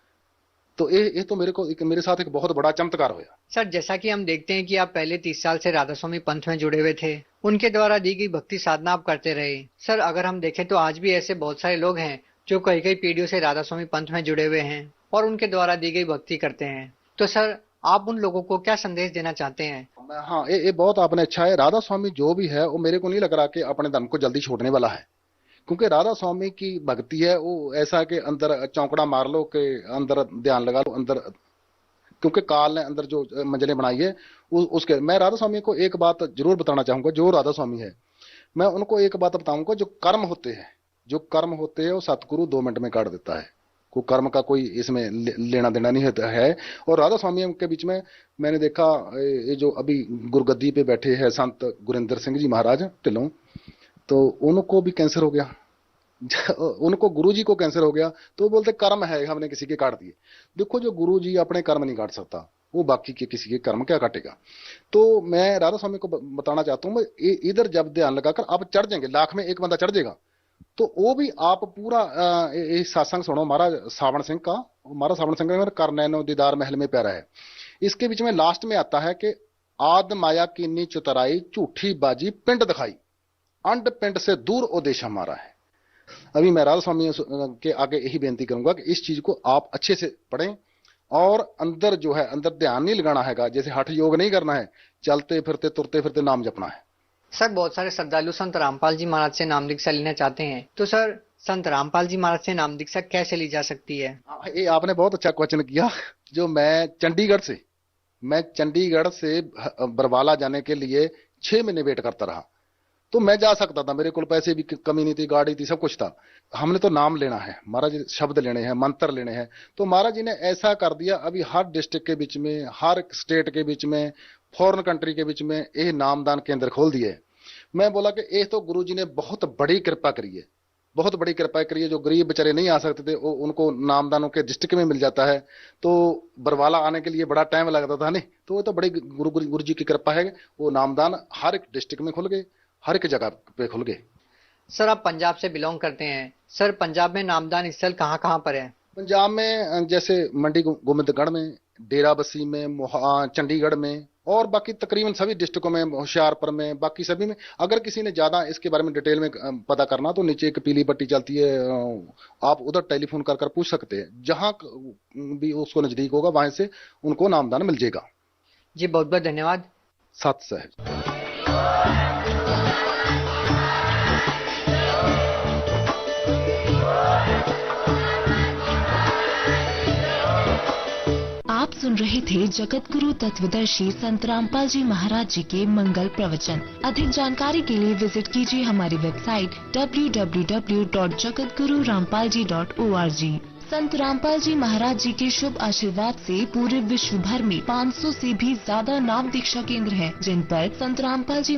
तो ये तो मेरे साथ एक बहुत बड़ा चमत्कार हुआ। सर, जैसा कि हम देखते हैं कि आप पहले 30 साल से राधा स्वामी पंथ में जुड़े हुए थे, उनके द्वारा दी गई भक्ति साधना आप करते रहे। सर, अगर हम देखें तो आज भी ऐसे बहुत सारे लोग हैं जो कई कई पीढ़ियों से राधा स्वामी पंथ में जुड़े हुए हैं और उनके द्वारा दी गई भक्ति करते हैं। तो सर, आप उन लोगों को क्या संदेश देना चाहते हैं? हाँ, ये बहुत आपने अच्छा है। राधा स्वामी जो भी है वो मेरे को नहीं लग रहा कि अपने धर्म को जल्दी छोड़ने वाला है, क्योंकि राधा स्वामी की भक्ति है वो ऐसा कि अंदर चौंकड़ा मार लो, के अंदर ध्यान लगा लो अंदर, क्योंकि काल ने अंदर जो मंजिलें बनाई है उसके। मैं राधा स्वामी को एक बात जरूर बताना चाहूंगा, जो राधा स्वामी है मैं उनको एक बात बताऊंगा, जो कर्म होते हैं वो सतगुरु 2 मिनट में काट देता है। को कर्म का कोई इसमें लेना देना नहीं है। और राधा स्वामी के बीच में मैंने देखा, ये जो अभी गुरगद्दी पे बैठे हैं संत गुरिंदर सिंह जी महाराज ढिल्लों, तो उनको भी कैंसर हो गया उनको गुरुजी को कैंसर हो गया, तो वो बोलते कर्म है, हमने किसी के काट दिए। देखो, जो गुरुजी अपने कर्म नहीं काट सकता, वो बाकी के किसी के कर्म क्या काटेगा। तो मैं राधा स्वामी को बताना चाहता हूँ, इधर जब ध्यान लगाकर आप चढ़ जाएंगे, लाख में एक बंदा चढ़ जाएगा, तो वो भी आप पूरा सत्संग सुनो महाराज सावण सिंह का। महाराज सावण सिंह का कर नैनो दीदार महल में प्यारा है। इसके बीच में लास्ट में आता है कि आद माया कीनी चुतराई, झूठी बाजी पिंड दिखाई, अंड पिंड से दूर ओ देश हमारा है। अभी मैं राधा स्वामी के आगे यही बेनती करूंगा कि इस चीज को आप अच्छे से पढ़ें, और अंदर जो है अंदर ध्यान नहीं लगाना है, जैसे हठ योग नहीं करना है, चलते फिरते तुरते फिरते नाम जपना है। सर, बहुत सारे श्रद्धालु संत रामपाल जी महाराज से नाम दीक्षा लेना चाहते हैं, तो सर संत रामपाल जी महाराज से नाम दीक्षा कैसे ली जा सकती है? ये आपने बहुत अच्छा क्वेश्चन किया। जो मैं चंडीगढ़ से बरवाला जाने के लिए 6 महीने वेट करता रहा, तो मैं जा सकता था, मेरे को पैसे भी कमी नहीं थी, गाड़ी थी, सब कुछ था। हमने तो नाम लेना है महाराज, शब्द लेने हैं, मंत्र लेने हैं। तो महाराज जी ने ऐसा कर दिया, अभी हर डिस्ट्रिक्ट के बीच में, हर स्टेट के बीच में, फॉरेन कंट्री के बीच में ये नामदान केंद्र खोल दिए। मैं बोला कि ये तो गुरु जी ने बहुत बड़ी कृपा करी है, बहुत बड़ी कृपा करी है। जो गरीब बेचारे नहीं आ सकते थे, उनको नामदानों के डिस्ट्रिक्ट में मिल जाता है। तो बरवाला आने के लिए बड़ा टाइम लगता था नहीं, तो वो तो बड़ी गुरु जी की कृपा है, वो नामदान हर एक डिस्ट्रिक्ट में खुल गए, हर एक जगह पे खुल गए। सर, आप पंजाब से बिलोंग करते हैं, सर पंजाब में नामदान स्थल कहाँ कहाँ पर है? पंजाब में जैसे मंडी गोबिंदगढ़ में, डेरा बस्सी में, चंडीगढ़ में, और बाकी तकरीबन सभी डिस्ट्रिक्टों में, होशियारपुर में, बाकी सभी में। अगर किसी ने ज्यादा इसके बारे में डिटेल में पता करना तो नीचे एक पीली पट्टी चलती है, आप उधर टेलीफोन कर पूछ सकते हैं, जहां भी उसको नजदीक होगा वहां से उनको नामदान मिल जाएगा। जी, बहुत बहुत धन्यवाद। सत सहज। आप सुन रहे थे जगत गुरु तत्वदर्शी संत रामपाल जी महाराज जी के मंगल प्रवचन। अधिक जानकारी के लिए विजिट कीजिए हमारी वेबसाइट www.jagatgururampalji.org। संत रामपाल जी महाराज जी के शुभ आशीर्वाद से पूरे विश्व भर में 500 से भी ज्यादा नाम दीक्षा केंद्र हैं, जिन पर संत रामपाल जी